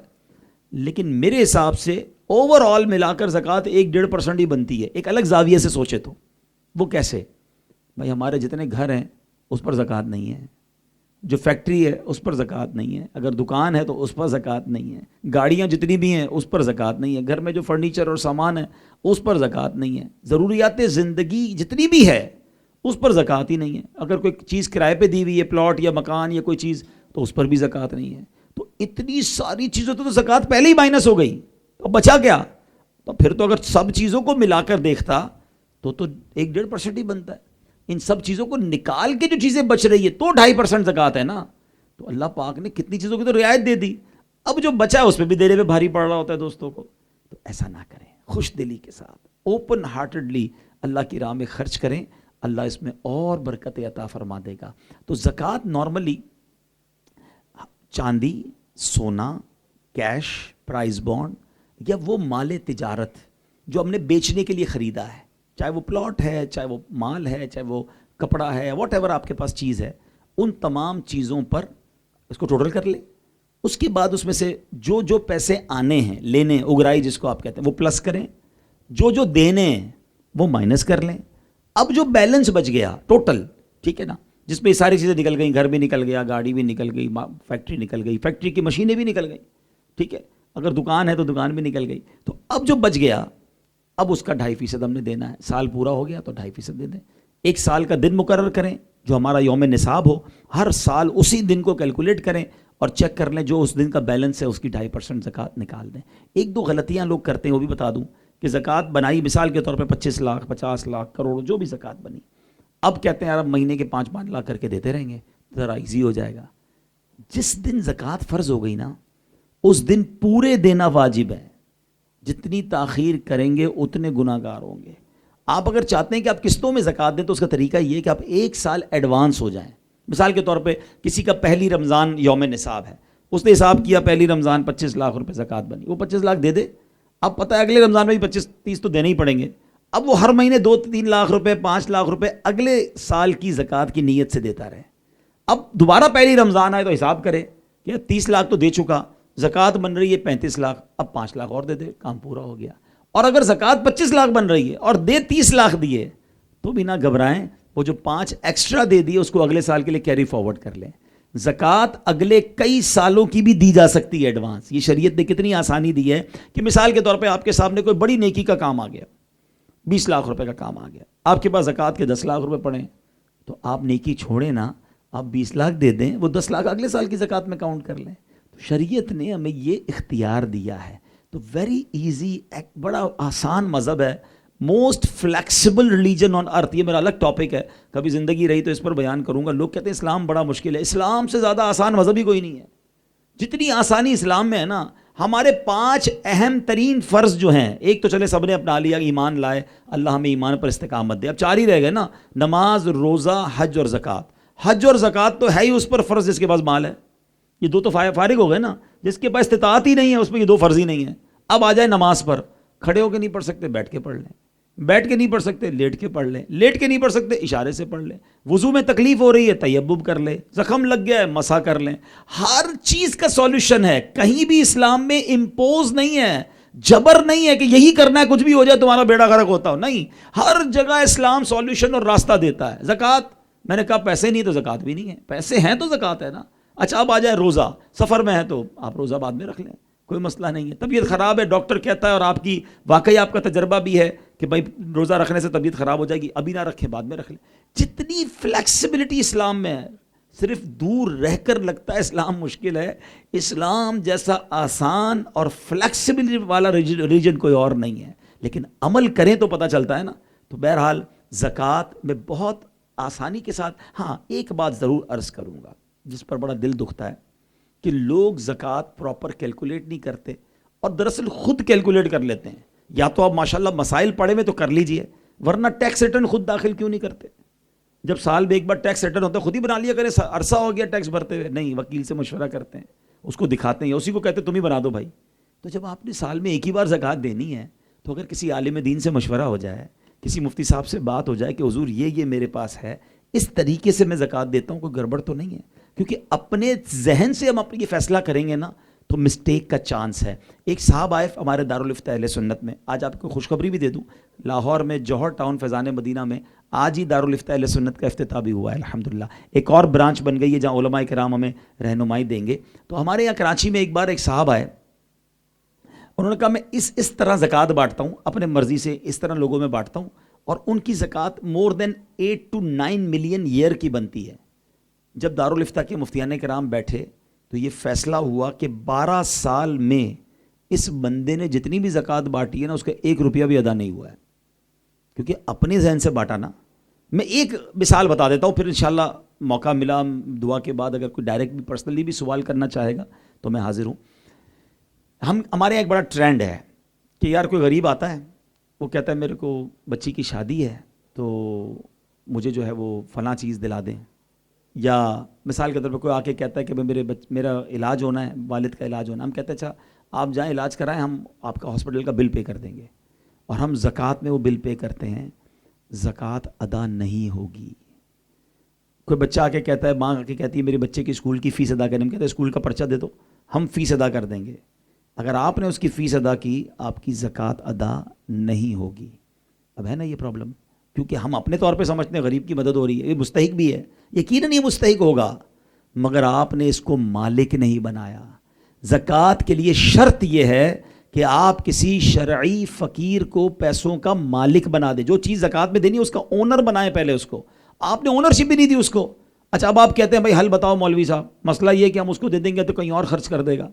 لیکن میرے حساب سے اوور آل ملا کر زکوٰۃ 1-1.5% ہی بنتی ہے. ایک الگ زاویے سے سوچے تو وہ کیسے؟ بھائی ہمارے جتنے گھر ہیں اس پر زکوٰۃ نہیں ہے، جو فیکٹری ہے اس پر زکوٰۃ نہیں ہے، اگر دکان ہے تو اس پر زکوٰۃ نہیں ہے، گاڑیاں جتنی بھی ہیں اس پر زکوٰۃ نہیں ہے، گھر میں جو فرنیچر اور سامان ہے اس پر زکوٰۃ نہیں ہے، ضروریات زندگی جتنی بھی ہے اس پر زکوٰۃ ہی نہیں ہے. اگر کوئی چیز کرائے پہ دی ہوئی ہے، پلاٹ یا مکان یا کوئی چیز، تو اس پر بھی زکوٰۃ نہیں ہے. تو اتنی ساری چیزوں تو زکوٰۃ پہلے ہی مائنس ہو گئی، تو بچا کیا؟ تو پھر تو اگر سب چیزوں کو ملا کر دیکھتا تو 1-1.5% ہی بنتا ہے. ان سب چیزوں کو نکال کے جو چیزیں بچ رہی ہے تو 2.5% زکوٰۃ ہے نا. تو اللہ پاک نے کتنی چیزوں کی تو رعایت دے دی، اب جو بچا ہے اس پہ بھی دینے پہ بھاری پڑ رہا ہوتا ہے دوستوں کو. تو ایسا نہ کریں، خوش دلی کے ساتھ اوپن ہارٹڈلی اللہ کی راہ میں خرچ کریں، اللہ اس میں اور برکت عطا فرما دے گا. تو زکوٰۃ نارملی چاندی، سونا، کیش، پرائز بانڈ یا وہ مال تجارت جو ہم نے بیچنے کے لیے خریدا ہے، چاہے وہ پلاٹ ہے، چاہے وہ مال ہے، چاہے وہ کپڑا ہے، واٹ ایور آپ کے پاس چیز ہے، ان تمام چیزوں پر اس کو ٹوٹل کر لیں. اس کے بعد اس میں سے جو جو پیسے آنے ہیں، لینے، اگرائی جس کو آپ کہتے ہیں، وہ پلس کریں، جو جو دینے ہیں وہ مائنس کر لیں. اب جو بیلنس بچ گیا ٹوٹل، ٹھیک ہے نا، جس پہ یہ ساری چیزیں نکل گئیں، گھر بھی نکل گیا، گاڑی بھی نکل گئی، فیکٹری نکل گئی، فیکٹری کی مشینیں بھی نکل گئی، ٹھیک ہے، اگر دکان ہے تو دکان بھی نکل گئی. تو اب جو بچ گیا اب اس کا 2.5% ہم نے دینا ہے. سال پورا ہو گیا تو 2.5% دے دیں. ایک سال کا دن مقرر کریں جو ہمارا یوم نصاب ہو، ہر سال اسی دن کو کیلکولیٹ کریں اور چیک کر لیں جو اس دن کا بیلنس ہے اس کی 2.5% زکوٰۃ نکال دیں۔ ایک دو غلطیاں لوگ کرتے ہیں وہ بھی بتا دوں کہ زکوٰۃ بنائی مثال کے طور پہ 25 لاکھ 50 لاکھ کروڑ جو بھی زکوٰۃ بنی، اب کہتے ہیں یار اب مہینے کے 5 لاکھ کر کے دیتے رہیں گے ذرا ایزی ہو جائے گا۔ جس دن زکوٰۃ فرض ہو گئی نا اس دن پورے دینا واجب ہے، جتنی تاخیر کریں گے اتنے گناہ گار ہوں گے۔ آپ اگر چاہتے ہیں کہ آپ قسطوں میں زکوٰۃ دیں تو اس کا طریقہ یہ ہے کہ آپ 1 سال ایڈوانس ہو جائیں۔ مثال کے طور پہ کسی کا پہلی رمضان یوم نصاب ہے، اس نے حساب کیا پہلی رمضان 25 لاکھ روپے زکوٰۃ بنی، وہ 25 لاکھ دے دے، اب پتہ ہے اگلے رمضان میں بھی 25-30 تو دینے ہی پڑیں گے، اب وہ ہر مہینے 2-3 لاکھ روپے 5 لاکھ روپے اگلے سال کی زکوٰۃ کی نیت سے دیتا رہے۔ اب دوبارہ پہلی رمضان آئے تو حساب کرے کہ 30 لاکھ تو دے چکا، زکوٰۃ بن رہی ہے 35 لاکھ، اب 5 لاکھ اور دے دے، کام پورا ہو گیا۔ اور اگر زکوٰۃ 25 لاکھ بن رہی ہے اور دے 30 لاکھ دیے تو بھی نہ گھبرائیں، وہ جو 5 ایکسٹرا دے دیے اس کو اگلے سال کے لیے کیری فارورڈ کر لیں۔ زکوٰۃ اگلے کئی سالوں کی بھی دی جا سکتی ہے ایڈوانس۔ یہ شریعت نے کتنی آسانی دی ہے کہ مثال کے طور پہ آپ کے سامنے کوئی بڑی نیکی کا کام آ گیا، 20 لاکھ روپے کا کام آ گیا، آپ کے پاس زکوٰۃ کے 10 لاکھ روپے پڑے تو آپ نیکی چھوڑیں نا، آپ 20 لاکھ دے دیں، وہ 10 لاکھ اگلے سال کی زکوٰۃ میں کاؤنٹ کر لیں۔ تو شریعت نے ہمیں یہ اختیار دیا ہے، تو ویری ایزی، بڑا آسان مذہب ہے، موسٹ فلیکسیبل ریلیجن آن ارتھ۔ یہ میرا الگ ٹاپک ہے، کبھی زندگی رہی تو اس پر بیان کروں گا۔ لوگ کہتے ہیں اسلام بڑا مشکل ہے، اسلام سے زیادہ آسان مذہب ہی کوئی نہیں ہے۔ جتنی آسانی اسلام میں ہے نا، ہمارے 5 اہم ترین فرض جو ہیں، ایک تو چلے سب نے اپنا لیا، ایمان لائے، اللہ ہمیں ایمان پر استقامت دے، اب 4 ہی رہ گئے نا، نماز، روزہ، حج اور زکوٰۃ۔ حج اور زکوٰۃ تو ہے ہی اس پر فرض جس کے پاس مال ہے، یہ 2 تو فارغ ہو گئے نا۔ جس کے پاس استطاعت ہی نہیں ہے اس پہ یہ 2 فرض ہی نہیں ہے۔ اب آ جائے نماز پر، کھڑے ہو کے نہیں پڑھ سکتے بیٹھ کے پڑھ لیں، بیٹھ کے نہیں پڑھ سکتے لیٹ کے پڑھ لیں، لیٹ کے نہیں پڑھ سکتے اشارے سے پڑھ لیں، وضو میں تکلیف ہو رہی ہے تیمم کر لیں، زخم لگ گیا ہے مسح کر لیں۔ ہر چیز کا سولوشن ہے، کہیں بھی اسلام میں امپوز نہیں ہے، جبر نہیں ہے کہ یہی کرنا ہے کچھ بھی ہو جائے تمہارا بیڑا غرق ہوتا ہو، نہیں، ہر جگہ اسلام سولوشن اور راستہ دیتا ہے۔ زکوٰۃ، میں نے کہا پیسے نہیں تو زکوٰۃ بھی نہیں ہے، پیسے ہیں تو زکوٰۃ ہے نا۔ اچھا اب آ جائے روزہ، سفر میں ہے تو آپ روزہ بعد میں رکھ لیں، کوئی مسئلہ نہیں ہے۔ طبیعت خراب ہے، ڈاکٹر کہتا ہے اور آپ کی واقعی آپ کا تجربہ بھی ہے کہ بھائی روزہ رکھنے سے طبیعت خراب ہو جائے گی، ابھی نہ رکھیں بعد میں رکھ لیں۔ جتنی فلیکسیبلٹی اسلام میں ہے، صرف دور رہ کر لگتا ہے اسلام مشکل ہے، اسلام جیسا آسان اور فلیکسیبلٹی والا ریلیجن کوئی اور نہیں ہے، لیکن عمل کریں تو پتہ چلتا ہے نا۔ تو بہرحال زکوٰۃ میں بہت آسانی کے ساتھ، ہاں ایک بات ضرور عرض کروں گا جس پر بڑا دل دکھتا ہے کہ لوگ زکوٰۃ پراپر کیلکولیٹ نہیں کرتے اور دراصل خود کیلکولیٹ کر لیتے ہیں۔ یا تو آپ ماشاءاللہ مسائل پڑھے میں تو کر لیجئے، ورنہ ٹیکس ریٹرن خود داخل کیوں نہیں کرتے؟ جب سال میں ایک بار ٹیکس ریٹرن ہوتا ہے خود ہی بنا لیا کریں، عرصہ ہو گیا ٹیکس بھرتے ہوئے، نہیں وکیل سے مشورہ کرتے ہیں، اس کو دکھاتے ہیں یا اسی کو کہتے ہیں تم ہی بنا دو بھائی۔ تو جب آپ نے سال میں ایک ہی بار زکوٰۃ دینی ہے تو اگر کسی عالم دین سے مشورہ ہو جائے، کسی مفتی صاحب سے بات ہو جائے کہ حضور یہ میرے پاس ہے، اس طریقے سے میں زکوٰۃ دیتا ہوں، کوئی گڑبڑ تو نہیں ہے، کیونکہ اپنے ذہن سے ہم اپنی یہ فیصلہ کریں گے نا تو مسٹیک کا چانس ہے۔ ایک صاحب آئے ہمارے دارالفتہ اہل سنت میں، آج آپ کو خوشخبری بھی دے دوں، لاہور میں جوہر ٹاؤن فیضان مدینہ میں آج ہی دارالفتہ اہل سنت کا افتتاح بھی ہوا ہے الحمدللہ۔ ایک اور برانچ بن گئی ہے جہاں علماء کرام ہمیں رہنمائی دیں گے۔ تو ہمارے یہاں کراچی میں ایک بار ایک صاحب آئے، انہوں نے کہا میں اس طرح زکوٰۃ بانٹتا ہوں، اپنے مرضی سے اس طرح لوگوں میں بانٹتا ہوں، اور ان کی زکوٰۃ مور دین 8 to 9 ملین ایئر کی بنتی ہے۔ جب دارالفتہ کے مفتیان کرام بیٹھے تو یہ فیصلہ ہوا کہ 12 سال میں اس بندے نے جتنی بھی زکوٰۃ بانٹی ہے نا اس کا 1 روپیہ بھی ادا نہیں ہوا ہے، کیونکہ اپنے ذہن سے بانٹا نا۔ میں ایک مثال بتا دیتا ہوں، پھر انشاءاللہ موقع ملا دعا کے بعد اگر کوئی ڈائریکٹ بھی پرسنلی بھی سوال کرنا چاہے گا تو میں حاضر ہوں۔ ہمارے یہاں ایک بڑا ٹرینڈ ہے کہ یار کوئی غریب آتا ہے، وہ کہتا ہے میرے کو بچی کی شادی ہے تو مجھے جو ہے وہ فلاں چیز دلا دیں، یا مثال کے طور پہ کوئی آ کے کہتا ہے کہ میرا علاج ہونا ہے، والد کا علاج ہونا ہے، ہم کہتے ہیں اچھا آپ جائیں علاج کرائیں، ہم آپ کا ہاسپٹل کا بل پے کر دیں گے، اور ہم زکوٰۃ میں وہ بل پے کرتے ہیں، زکوٰۃ ادا نہیں ہوگی۔ کوئی بچہ آ کے کہتا ہے، ماں آ کے کہتی ہے میرے بچے کی اسکول کی فیس ادا کریں، ہم کہتے ہیں اسکول کا پرچہ دے دو، ہم فیس ادا کر دیں گے۔ اگر آپ نے اس کی فیس ادا کی، آپ کی زکوٰۃ ادا نہیں ہوگی۔ اب ہے نا یہ پرابلم، کیونکہ ہم اپنے طور پہ سمجھتے ہیں غریب کی مدد ہو رہی ہے، یہ مستحق بھی ہے، یقیناً یہ مستحق ہوگا، مگر آپ نے اس کو مالک نہیں بنایا۔ زکوٰۃ کے لیے شرط یہ ہے کہ آپ کسی شرعی فقیر کو پیسوں کا مالک بنا دیں. جو چیز زکوٰۃ میں دینی ہے اس کا اونر بنائیں پہلے اس کو. آپ نے اونرشپ بھی نہیں دی اس کو. اچھا اب آپ کہتے ہیں بھائی حل بتاؤ مولوی صاحب, مسئلہ یہ ہے کہ ہم اس کو دے دیں گے تو کہیں اور خرچ کر دے گا.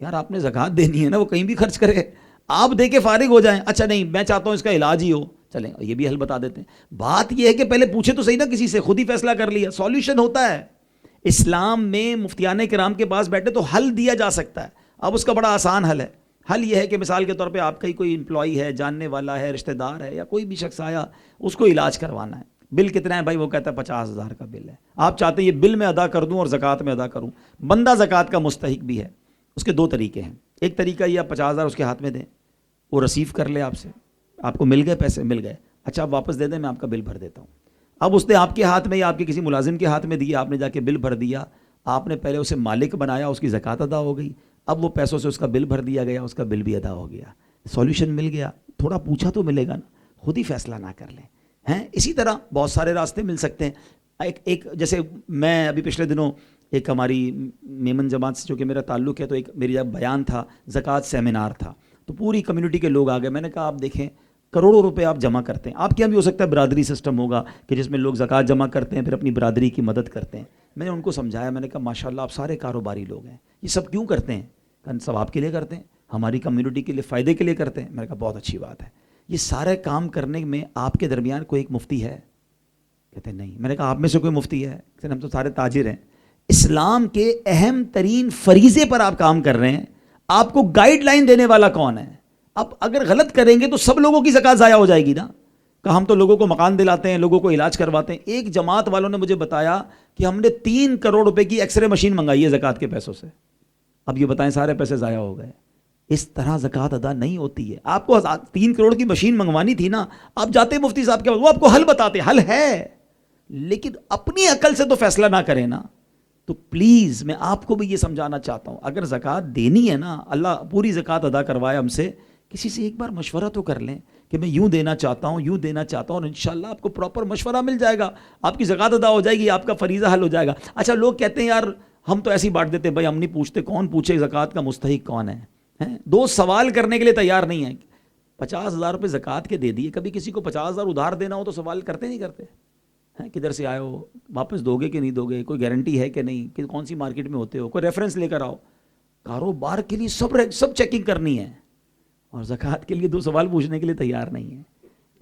یار آپ نے زکوٰۃ دینی ہے نا, وہ کہیں بھی خرچ کرے, آپ دے کے فارغ ہو جائیں. اچھا نہیں میں چاہتا ہوں اس کا علاج ہی ہو, چلیں یہ بھی حل بتا دیتے ہیں. بات یہ ہے کہ پہلے پوچھے تو صحیح نا کسی سے, خود ہی فیصلہ کر لیا. سولوشن ہوتا ہے اسلام میں, مفتیان کرام کے پاس بیٹھے تو حل دیا جا سکتا ہے. اب اس کا بڑا آسان حل ہے. حل یہ ہے کہ مثال کے طور پہ آپ کا ہی کوئی امپلائی ہے, جاننے والا ہے, رشتہ دار ہے, یا کوئی بھی شخص آیا, اس کو علاج کروانا ہے. بل کتنا ہے بھائی, وہ کہتا ہے 50,000 کا بل ہے. آپ چاہتے ہیں یہ بل میں ادا کر دوں اور زکوٰۃ میں ادا کروں. بندہ زکوٰۃ کا مستحق بھی ہے. اس کے دو طریقے ہیں. ایک طریقہ یہ آپ 50,000 اس کے ہاتھ میں دیں, وہ ریسیو کر لے آپ سے, آپ کو مل گئے پیسے, مل گئے, اچھا آپ واپس دے دیں, میں آپ کا بل بھر دیتا ہوں. اب اس نے آپ کے ہاتھ میں یا آپ کے کسی ملازم کے ہاتھ میں دیا, آپ نے جا کے بل بھر دیا, آپ نے پہلے اسے مالک بنایا, اس کی زکوٰۃ ادا ہو گئی. اب وہ پیسوں سے اس کا بل بھر دیا گیا, اس کا بل بھی ادا ہو گیا. سولوشن مل گیا. تھوڑا پوچھا تو ملے گا نا, خود ہی فیصلہ نہ کر لیں ہیں. اسی طرح بہت سارے راستے مل سکتے ہیں. ایک جیسے میں ابھی پچھلے دنوں ایک ہماری میمن جماعت سے جو کہ میرا تعلق ہے, تو ایک میری جب بیان تھا, زکوٰۃ سیمینار تھا, تو پوری کمیونٹی کے لوگ آ گئے. میں نے کہا آپ دیکھیں کروڑوں روپے آپ جمع کرتے ہیں, آپ کے یہاں بھی ہو سکتا ہے برادری سسٹم ہوگا کہ جس میں لوگ زکوٰۃ جمع کرتے ہیں, پھر اپنی برادری کی مدد کرتے ہیں. میں نے ان کو سمجھایا, میں نے کہا ماشاءاللہ آپ سارے کاروباری لوگ ہیں, یہ سب کیوں کرتے ہیں؟ کہ سب آپ کے لیے کرتے ہیں, ہماری کمیونٹی کے لیے فائدے کے لیے کرتے ہیں. میں نے کہا بہت اچھی بات ہے. یہ سارے کام کرنے میں آپ کے درمیان کوئی ایک مفتی ہے؟ کہتے ہیں نہیں. میں نے کہا آپ میں سے کوئی مفتی ہے؟ کہتے ہیں ہم تو سارے تاجر ہیں. اسلام کے اہم ترین فریضے پر آپ کام کر رہے ہیں, آپ کو گائیڈ لائن دینے والا کون ہے؟ اب اگر غلط کریں گے تو سب لوگوں کی زکوٰۃ ضائع ہو جائے گی نا. کہ ہم تو لوگوں کو مکان دلاتے ہیں, لوگوں کو علاج کرواتے ہیں. ایک جماعت والوں نے مجھے بتایا کہ ہم نے 3 کروڑ روپے کی ایکس رے مشین منگائی ہے زکوٰۃ کے پیسوں سے. اب یہ بتائیں سارے پیسے ضائع ہو گئے. اس طرح زکوٰۃ ادا نہیں ہوتی ہے. آپ کو 3 کروڑ کی مشین منگوانی تھی نا, آپ جاتے مفتی صاحب کے پاس, وہ آپ کو حل بتاتے, حل ہے, لیکن اپنی عقل سے تو فیصلہ نہ کریں نا. تو پلیز میں آپ کو بھی یہ سمجھانا چاہتا ہوں, اگر زکوٰۃ دینی ہے نا, اللہ پوری زکوٰۃ ادا کروائے ہم سے, کسی سے ایک بار مشورہ تو کر لیں کہ میں یوں دینا چاہتا ہوں, یوں دینا چاہتا ہوں, اور انشاءاللہ آپ کو پراپر مشورہ مل جائے گا, آپ کی زکوٰۃ ادا ہو جائے گی, آپ کا فریضہ حل ہو جائے گا. اچھا لوگ کہتے ہیں یار ہم تو ایسی بانٹ دیتے, بھائی ہم نہیں پوچھتے, کون پوچھے زکوٰۃ کا مستحق کون ہے. دوست سوال کرنے کے لیے تیار نہیں ہے. 50,000 روپے زکوٰۃ کے دے دیے, کبھی کسی کو 50,000 ادھار دینا ہو تو سوال کرتے نہیں کرتے ہیں, کدھر سے آئے ہو, واپس دو گے کہ نہیں دو گے, کوئی گارنٹی ہے کہ نہیں, کہ کون سی مارکیٹ میں ہوتے ہو, کوئی ریفرنس لے کر آؤ. کاروبار کے لیے سب چیکنگ کرنی ہے, اور زکوٰۃ کے لیے 2 سوال پوچھنے کے لیے تیار نہیں ہے.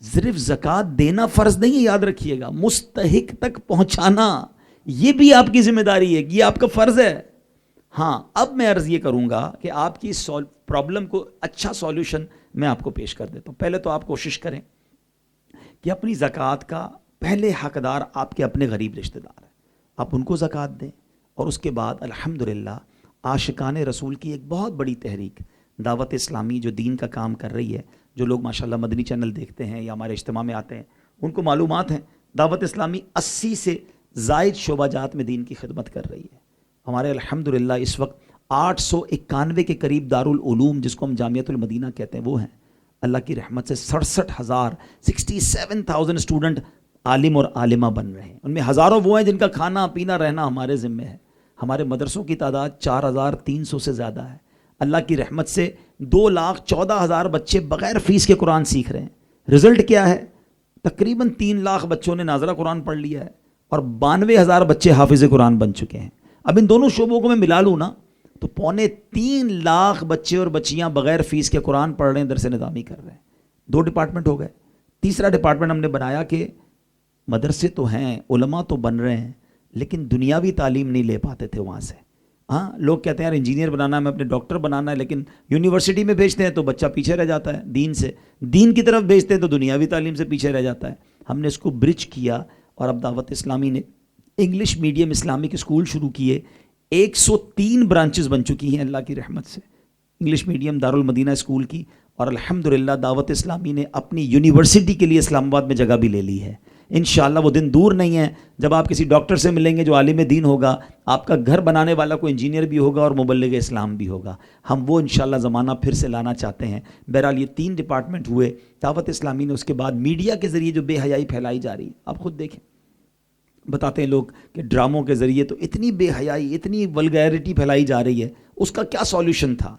صرف زکوٰۃ دینا فرض نہیں ہے, یاد رکھیے گا, مستحق تک پہنچانا یہ بھی آپ کی ذمہ داری ہے, یہ آپ کا فرض ہے. ہاں اب میں عرض یہ کروں گا کہ آپ کی پرابلم کو اچھا سولوشن میں آپ کو پیش کر دیتا ہوں. پہلے تو آپ کوشش کریں کہ اپنی زکوٰۃ کا پہلے حقدار آپ کے اپنے غریب رشتہ دار ہیں, آپ ان کو زکوٰۃ دیں. اور اس کے بعد الحمدللہ عاشقان رسول کی ایک بہت بڑی تحریک دعوت اسلامی جو دین کا کام کر رہی ہے, جو لوگ ماشاءاللہ مدنی چینل دیکھتے ہیں یا ہمارے اجتماع میں آتے ہیں, ان کو معلومات ہیں دعوت اسلامی 80 سے زائد شعبہ جات میں دین کی خدمت کر رہی ہے. ہمارے الحمدللہ اس وقت 891 کے قریب دارالعلوم, جس کو ہم جامعۃ المدینہ کہتے ہیں, وہ ہیں. اللہ کی رحمت سے 67,000 اسٹوڈنٹ عالم اور عالمہ بن رہے ہیں. ان میں ہزاروں وہ ہیں جن کا کھانا پینا رہنا ہمارے ذمہ ہے. ہمارے مدرسوں کی تعداد 4,300 سے زیادہ ہے. اللہ کی رحمت سے 2,14,000 بچے بغیر فیس کے قرآن سیکھ رہے ہیں. رزلٹ کیا ہے؟ تقریباً 3 لاکھ بچوں نے ناظرہ قرآن پڑھ لیا ہے, اور 92,000 بچے حافظ قرآن بن چکے ہیں. اب ان دونوں شعبوں کو میں ملا لوں نا, تو 3.25 لاکھ بچے اور بچیاں بغیر فیس کے قرآن پڑھ رہے ہیں, درس نظامی کر رہے ہیں. 2 ڈپارٹمنٹ ہو گئے. تیسرا ڈپارٹمنٹ ہم نے بنایا کہ مدرسے تو ہیں, علماء تو بن رہے ہیں, لیکن دنیاوی تعلیم نہیں لے پاتے تھے وہاں سے. ہاں لوگ کہتے ہیں یار انجینئر بنانا ہے, میں اپنے ڈاکٹر بنانا ہے, لیکن یونیورسٹی میں بھیجتے ہیں تو بچہ پیچھے رہ جاتا ہے دین سے, دین کی طرف بھیجتے ہیں تو دنیاوی تعلیم سے پیچھے رہ جاتا ہے. ہم نے اس کو برج کیا, اور اب دعوت اسلامی نے انگلش میڈیم اسلامک اسکول شروع کیے. 103 برانچز بن چکی ہیں اللہ کی رحمت سے انگلش میڈیم دارالمدینہ اسکول کی. اور الحمدللہ دعوت اسلامی نے اپنی یونیورسٹی کے لیے اسلام آباد میں جگہ بھی لے لی ہے. انشاءاللہ وہ دن دور نہیں ہے جب آپ کسی ڈاکٹر سے ملیں گے جو عالم دین ہوگا, آپ کا گھر بنانے والا کوئی انجینئر بھی ہوگا اور مبلغ اسلام بھی ہوگا. ہم وہ انشاءاللہ زمانہ پھر سے لانا چاہتے ہیں. بہرحال یہ 3 ڈپارٹمنٹ ہوئے دعوت اسلامی نے. اس کے بعد میڈیا کے ذریعے جو بے حیائی پھیلائی جا رہی ہے, آپ خود دیکھیں, بتاتے ہیں لوگ کہ ڈراموں کے ذریعے تو اتنی بے حیائی, اتنی ولگیرٹی پھیلائی جا رہی ہے, اس کا کیا سولوشن تھا؟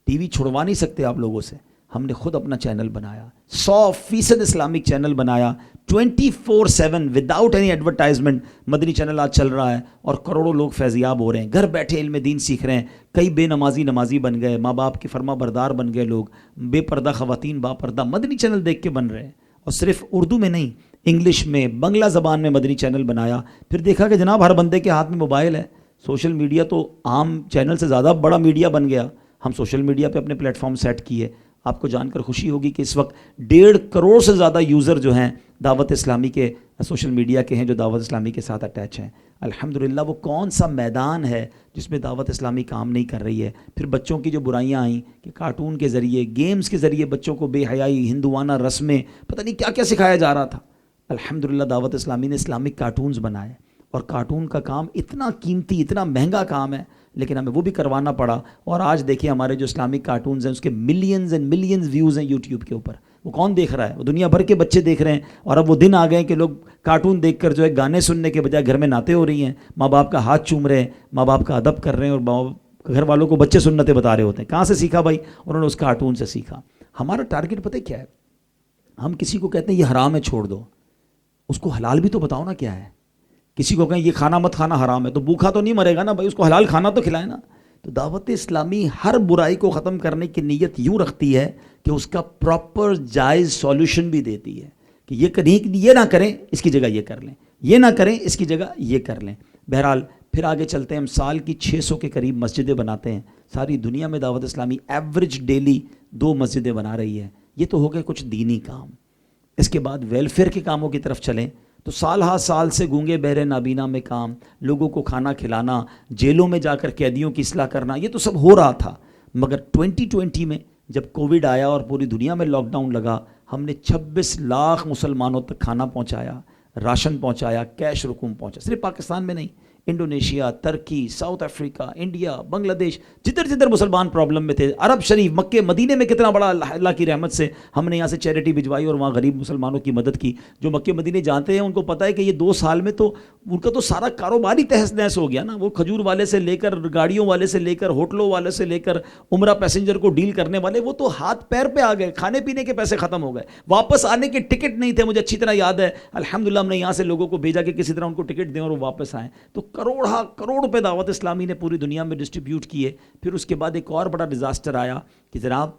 ٹی وی چھڑوا نہیں سکتے آپ لوگوں سے. ہم نے خود اپنا چینل بنایا, 100% اسلامک چینل بنایا, 24/7 وداؤٹ اینی ایڈورٹائزمنٹ. مدنی چینل آج چل رہا ہے اور کروڑوں لوگ فیضیاب ہو رہے ہیں, گھر بیٹھے علم دین سیکھ رہے ہیں. کئی بے نمازی بن گئے, ماں باپ کی فرما بردار بن گئے لوگ, بے پردہ خواتین با پردہ مدنی چینل دیکھ کے بن رہے ہیں. اور صرف اردو میں نہیں, انگلش میں, بنگلہ زبان میں مدنی چینل بنایا. پھر دیکھا کہ جناب ہر بندے کے ہاتھ میں موبائل ہے, سوشل میڈیا تو عام چینل سے زیادہ بڑا میڈیا بن گیا. ہم سوشل میڈیا پہ اپنے پلیٹ فارم سیٹ کیے. آپ کو جان کر خوشی ہوگی کہ اس وقت 1.5 کروڑ سے زیادہ یوزر جو ہیں دعوت اسلامی کے سوشل میڈیا کے ہیں, جو دعوت اسلامی کے ساتھ اٹیچ ہیں. الحمدللہ وہ کون سا میدان ہے جس میں دعوت اسلامی کام نہیں کر رہی ہے. پھر بچوں کی جو برائیاں آئیں کہ کارٹون کے ذریعے, گیمز کے ذریعے بچوں کو بے حیائی, ہندوانہ رسمیں, پتہ نہیں کیا کیا سکھایا جا رہا تھا. الحمدللہ دعوت اسلامی نے اسلامک کارٹونز بنائے, اور کارٹون کا کام اتنا قیمتی, اتنا مہنگا کام ہے, لیکن ہمیں وہ بھی کروانا پڑا. اور آج دیکھیں ہمارے جو اسلامک کارٹونز ہیں اس کے ملینز اینڈ ملینز ویوز ہیں یوٹیوب کے اوپر. وہ کون دیکھ رہا ہے؟ وہ دنیا بھر کے بچے دیکھ رہے ہیں. اور اب وہ دن آ گئے کہ لوگ کارٹون دیکھ کر جو ہے گانے سننے کے بجائے گھر میں نعتیں ہو رہی ہیں, ماں باپ کا ہاتھ چوم رہے ہیں, ماں باپ کا ادب کر رہے ہیں, اور گھر والوں کو بچے سنتیں بتا رہے ہوتے ہیں. کہاں سے سیکھا بھائی؟ انہوں نے اس کارٹون سے سیکھا. ہمارا ٹارگٹ پتہ کیا ہے؟ ہم کسی کو کہتے ہیں یہ حرام ہے چھوڑ دو, اس کو حلال بھی تو بتاؤ نا کیا ہے. کسی کو کہیں یہ کھانا مت کھانا حرام ہے, تو بھوکھا تو نہیں مرے گا نا بھائی, اس کو حلال کھانا تو کھلائے نا. تو دعوت اسلامی ہر برائی کو ختم کرنے کی نیت یوں رکھتی ہے کہ اس کا پراپر جائز سولوشن بھی دیتی ہے کہ یہ نہ کریں اس کی جگہ یہ کر لیں, یہ نہ کریں اس کی جگہ یہ کر لیں. بہرحال پھر آگے چلتے ہیں. ہم سال کی 600 کے قریب مسجدیں بناتے ہیں. ساری دنیا میں دعوت اسلامی ایوریج ڈیلی 2 مسجدیں بنا رہی ہے. یہ تو ہو گئے کچھ دینی کام. اس کے بعد ویلفیئر کے کاموں کی طرف چلیں تو سال ہا سال سے گونگے بہرے نابینا میں کام, لوگوں کو کھانا کھلانا, جیلوں میں جا کر قیدیوں کی اصلاح کرنا, یہ تو سب ہو رہا تھا. مگر 2020 میں جب کووڈ آیا اور پوری دنیا میں لاک ڈاؤن لگا, ہم نے 26 لاکھ مسلمانوں تک کھانا پہنچایا, راشن پہنچایا, کیش رقوم پہنچا. صرف پاکستان میں نہیں, انڈونیشیا, ترکی, ساؤتھ افریقہ, انڈیا, بنگلہ دیش, جدھر جدھر مسلمان پرابلم میں تھے, عرب شریف, مکے مدینے میں کتنا بڑا اللہ کی رحمت سے ہم نے یہاں سے چیریٹی بھجوائی اور وہاں غریب مسلمانوں کی مدد کی. جو مکے مدینے جانتے ہیں ان کو پتہ ہے کہ یہ 2 سال میں تو ان کا تو سارا کاروبار ہی تہس نہس ہو گیا نا. وہ کھجور والے سے لے کر, گاڑیوں والے سے لے کر, ہوٹلوں والے سے لے کر, عمرہ پیسنجر کو ڈیل کرنے والے, وہ تو ہاتھ پیر پہ آ گئے. کھانے پینے کے پیسے ختم ہو گئے, واپس آنے کے ٹکٹ نہیں تھے. مجھے اچھی طرح یاد ہے, الحمدللہ ہم نے یہاں سے لوگوں کو بھیجا کہ کسی طرح ان کو ٹکٹ دیں اور وہ واپس آئیں. تو کروڑ روپے دعوت اسلامی نے پوری دنیا میں ڈسٹریبیوٹ کیے. پھر اس کے بعد ایک اور بڑا ڈیزاسٹر آیا کہ جناب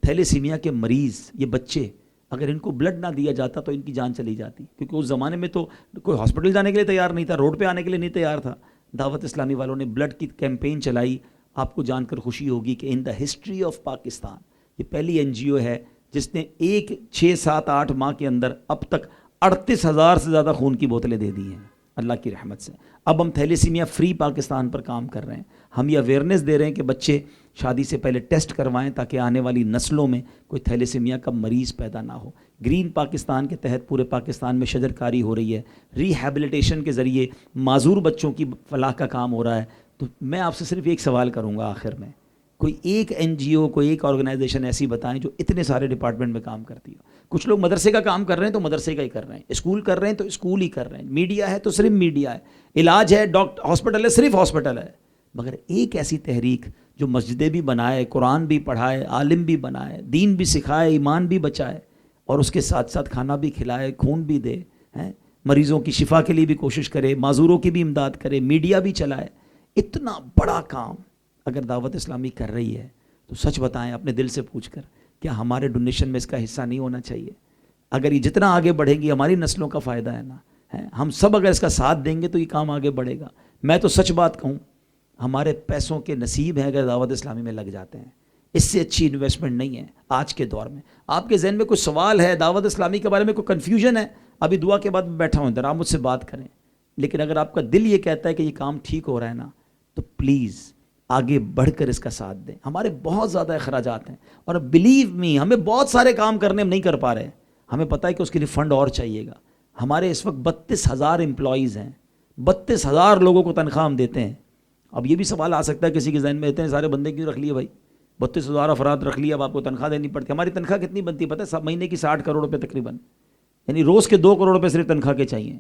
تھیلیسیمیا کے مریض, یہ بچے, اگر ان کو بلڈ نہ دیا جاتا تو ان کی جان چلی جاتی, کیونکہ اس زمانے میں تو کوئی ہاسپٹل جانے کے لیے تیار نہیں تھا, روڈ پہ آنے کے لیے نہیں تیار تھا. دعوت اسلامی والوں نے بلڈ کی کیمپین چلائی. آپ کو جان کر خوشی ہوگی کہ ان دا ہسٹری آف پاکستان یہ پہلی NGO ہے جس نے 6 7 8 ماہ کے اندر اب تک 38,000 سے زیادہ خون کی بوتلیں دے دی ہیں اللہ کی رحمت سے. اب ہم تھیلیسیمیا فری پاکستان پر کام کر رہے ہیں. ہم یہ اویئرنیس دے رہے ہیں کہ بچے شادی سے پہلے ٹیسٹ کروائیں تاکہ آنے والی نسلوں میں کوئی تھیلیسیمیا کا مریض پیدا نہ ہو. گرین پاکستان کے تحت پورے پاکستان میں شجر کاری ہو رہی ہے. ری ہیبلیٹیشن کے ذریعے معذور بچوں کی فلاح کا کام ہو رہا ہے. تو میں آپ سے صرف ایک سوال کروں گا آخر میں, کوئی ایک NGO, کوئی ایک آرگنائزیشن ایسی بتائیں جو اتنے سارے ڈپارٹمنٹ میں کام کرتی ہو. کچھ لوگ مدرسے کا کام کر رہے ہیں تو مدرسے کا ہی کر رہے ہیں, اسکول کر رہے ہیں تو اسکول ہی کر رہے ہیں, میڈیا ہے تو صرف میڈیا ہے, علاج ہے, ہاسپٹل ہے صرف ہاسپٹل ہے. مگر ایک ایسی تحریک جو مسجدیں بھی بنائے, قرآن بھی پڑھائے, عالم بھی بنائے, دین بھی سکھائے, ایمان بھی بچائے, اور اس کے ساتھ ساتھ کھانا بھی کھلائے, خون بھی دے, مریضوں کی شفا کے لیے بھی کوشش کرے, معذوروں کی بھی امداد کرے, میڈیا بھی چلائے, اتنا بڑا کام اگر دعوت اسلامی کر رہی ہے تو سچ بتائیں اپنے دل سے پوچھ کر, کیا ہمارے ڈونیشن میں اس کا حصہ نہیں ہونا چاہیے؟ اگر یہ جتنا آگے بڑھے گی ہماری نسلوں کا فائدہ ہے نا, ہم سب اگر اس کا ساتھ دیں گے تو یہ کام آگے بڑھے گا. میں تو سچ بات کہوں, ہمارے پیسوں کے نصیب ہیں اگر دعوت اسلامی میں لگ جاتے ہیں. اس سے اچھی انویسٹمنٹ نہیں ہے آج کے دور میں. آپ کے ذہن میں کوئی سوال ہے دعوت اسلامی کے بارے میں, کوئی کنفیوژن ہے, ابھی دعا کے بعد میں بیٹھا ہوں ادھر, آپ مجھ سے بات کریں. لیکن اگر آپ کا دل یہ کہتا ہے کہ یہ کام ٹھیک ہو رہا ہے نا, تو پلیز آگے بڑھ کر اس کا ساتھ دیں. ہمارے بہت زیادہ اخراجات ہیں, اور بلیو می ہمیں بہت سارے کام کرنے ہم نہیں کر پا رہے. ہمیں پتہ ہے کہ اس کے لیے فنڈ اور چاہیے گا. ہمارے اس وقت 32,000 امپلائیز ہیں, 32,000 لوگوں کو تنخواہ ہم دیتے ہیں. اب یہ بھی سوال آ سکتا ہے کسی کے ذہن میں, اتنے سارے بندے کیوں رکھ لیے بھائی, 32,000 افراد رکھ لیے, اب آپ کو تنخواہ دینی پڑتی ہے. ہماری تنخواہ کتنی بنتی ہے پتہ ہے؟ مہینے کی 60 کروڑ روپے تقریباً, یعنی روز کے 2 کروڑ روپے صرف تنخواہ کے چاہیے.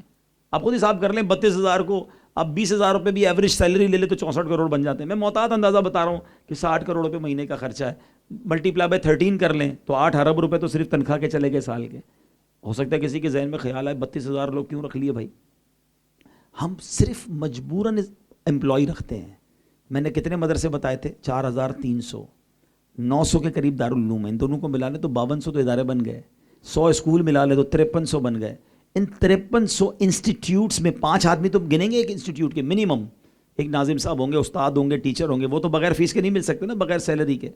آپ خود حساب کر لیں, 32,000 کو اب 20,000 روپے بھی ایوریج سیلری لے لے تو 64 کروڑ بن جاتے ہیں. میں محتاط اندازہ بتا رہا ہوں کہ 60 کروڑ روپے مہینے کا خرچہ ہے. ملٹی پلائی بائی 13 کر لیں تو 8 ارب روپے تو صرف تنخواہ کے چلے گئے سال کے. ہو سکتا ہے کسی کے ذہن میں خیال آئے 32,000 لوگ کیوں رکھ لیے بھائی. ہم صرف مجبوراً امپلائی رکھتے ہیں. میں نے کتنے مدرسے بتائے تھے؟ 4,300. 900 کے قریب دارالعلوم ہیں. ان دونوں کو ملا لیں تو 5200 تو ادارے بن گئے. 100 اسکول ملا لیں تو 5300 بن گئے. ان 5300 انسٹیٹیوٹس میں 5 آدمی تو گنیں گے ایک انسٹیٹیوٹ کے منیمم. ایک ناظم صاحب ہوں گے, استاد ہوں گے, ٹیچر ہوں گے. وہ تو بغیر فیس کے نہیں مل سکتے نا, بغیر سیلری کے.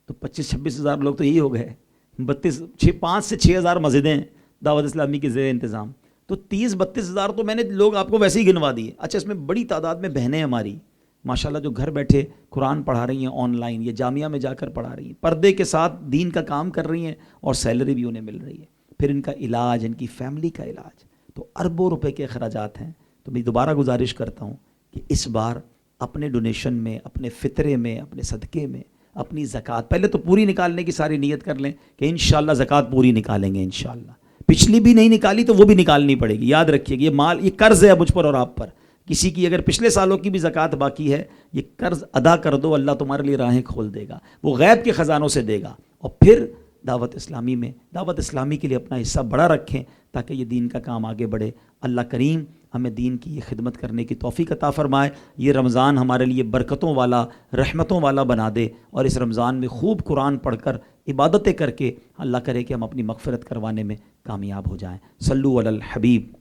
تو 25-26 ہزار لوگ تو یہی ہو گئے. 5 سے 6 ہزار مسجدیں ہیں دعوت اسلامی کے زیر انتظام. تو 30-32 ہزار تو میں نے لوگ آپ کو ویسے ہی گنوا دیے. اچھا, اس میں بڑی تعداد میں بہنیں ہماری ماشاءاللہ جو گھر بیٹھے قرآن پڑھا رہی ہیں آن لائن, یا جامعہ میں جا کر پڑھا رہی ہیں, پردے کے ساتھ دین کا کام کر رہی ہیں اور سیلری بھی انہیں مل رہی ہے. پھر ان کا علاج, ان کی فیملی کا علاج, تو اربوں روپے کے اخراجات ہیں. تو میں دوبارہ گزارش کرتا ہوں کہ اس بار اپنے ڈونیشن میں, اپنے فطرے میں, اپنے صدقے میں, اپنی زکوٰۃ پہلے تو پوری نکالنے کی ساری نیت کر لیں کہ انشاءاللہ زکوٰۃ پوری نکالیں گے انشاءاللہ. پچھلی بھی نہیں نکالی تو وہ بھی نکالنی پڑے گی. یاد رکھیے کہ یہ مال, یہ قرض ہے مجھ پر اور آپ پر. کسی کی اگر پچھلے سالوں کی بھی زکوٰۃ باقی ہے, یہ قرض ادا کر دو, اللہ تمہارے لیے راہیں کھول دے گا, وہ غیب کے خزانوں سے دے گا. اور پھر دعوت اسلامی میں, دعوت اسلامی کے لیے اپنا حصہ بڑا رکھیں تاکہ یہ دین کا کام آگے بڑھے. اللہ کریم ہمیں دین کی یہ خدمت کرنے کی توفیق عطا فرمائے. یہ رمضان ہمارے لیے برکتوں والا, رحمتوں والا بنا دے, اور اس رمضان میں خوب قرآن پڑھ کر عبادتیں کر کے اللہ کرے کہ ہم اپنی مغفرت کروانے میں کامیاب ہو جائیں. صلو علی الحبیب.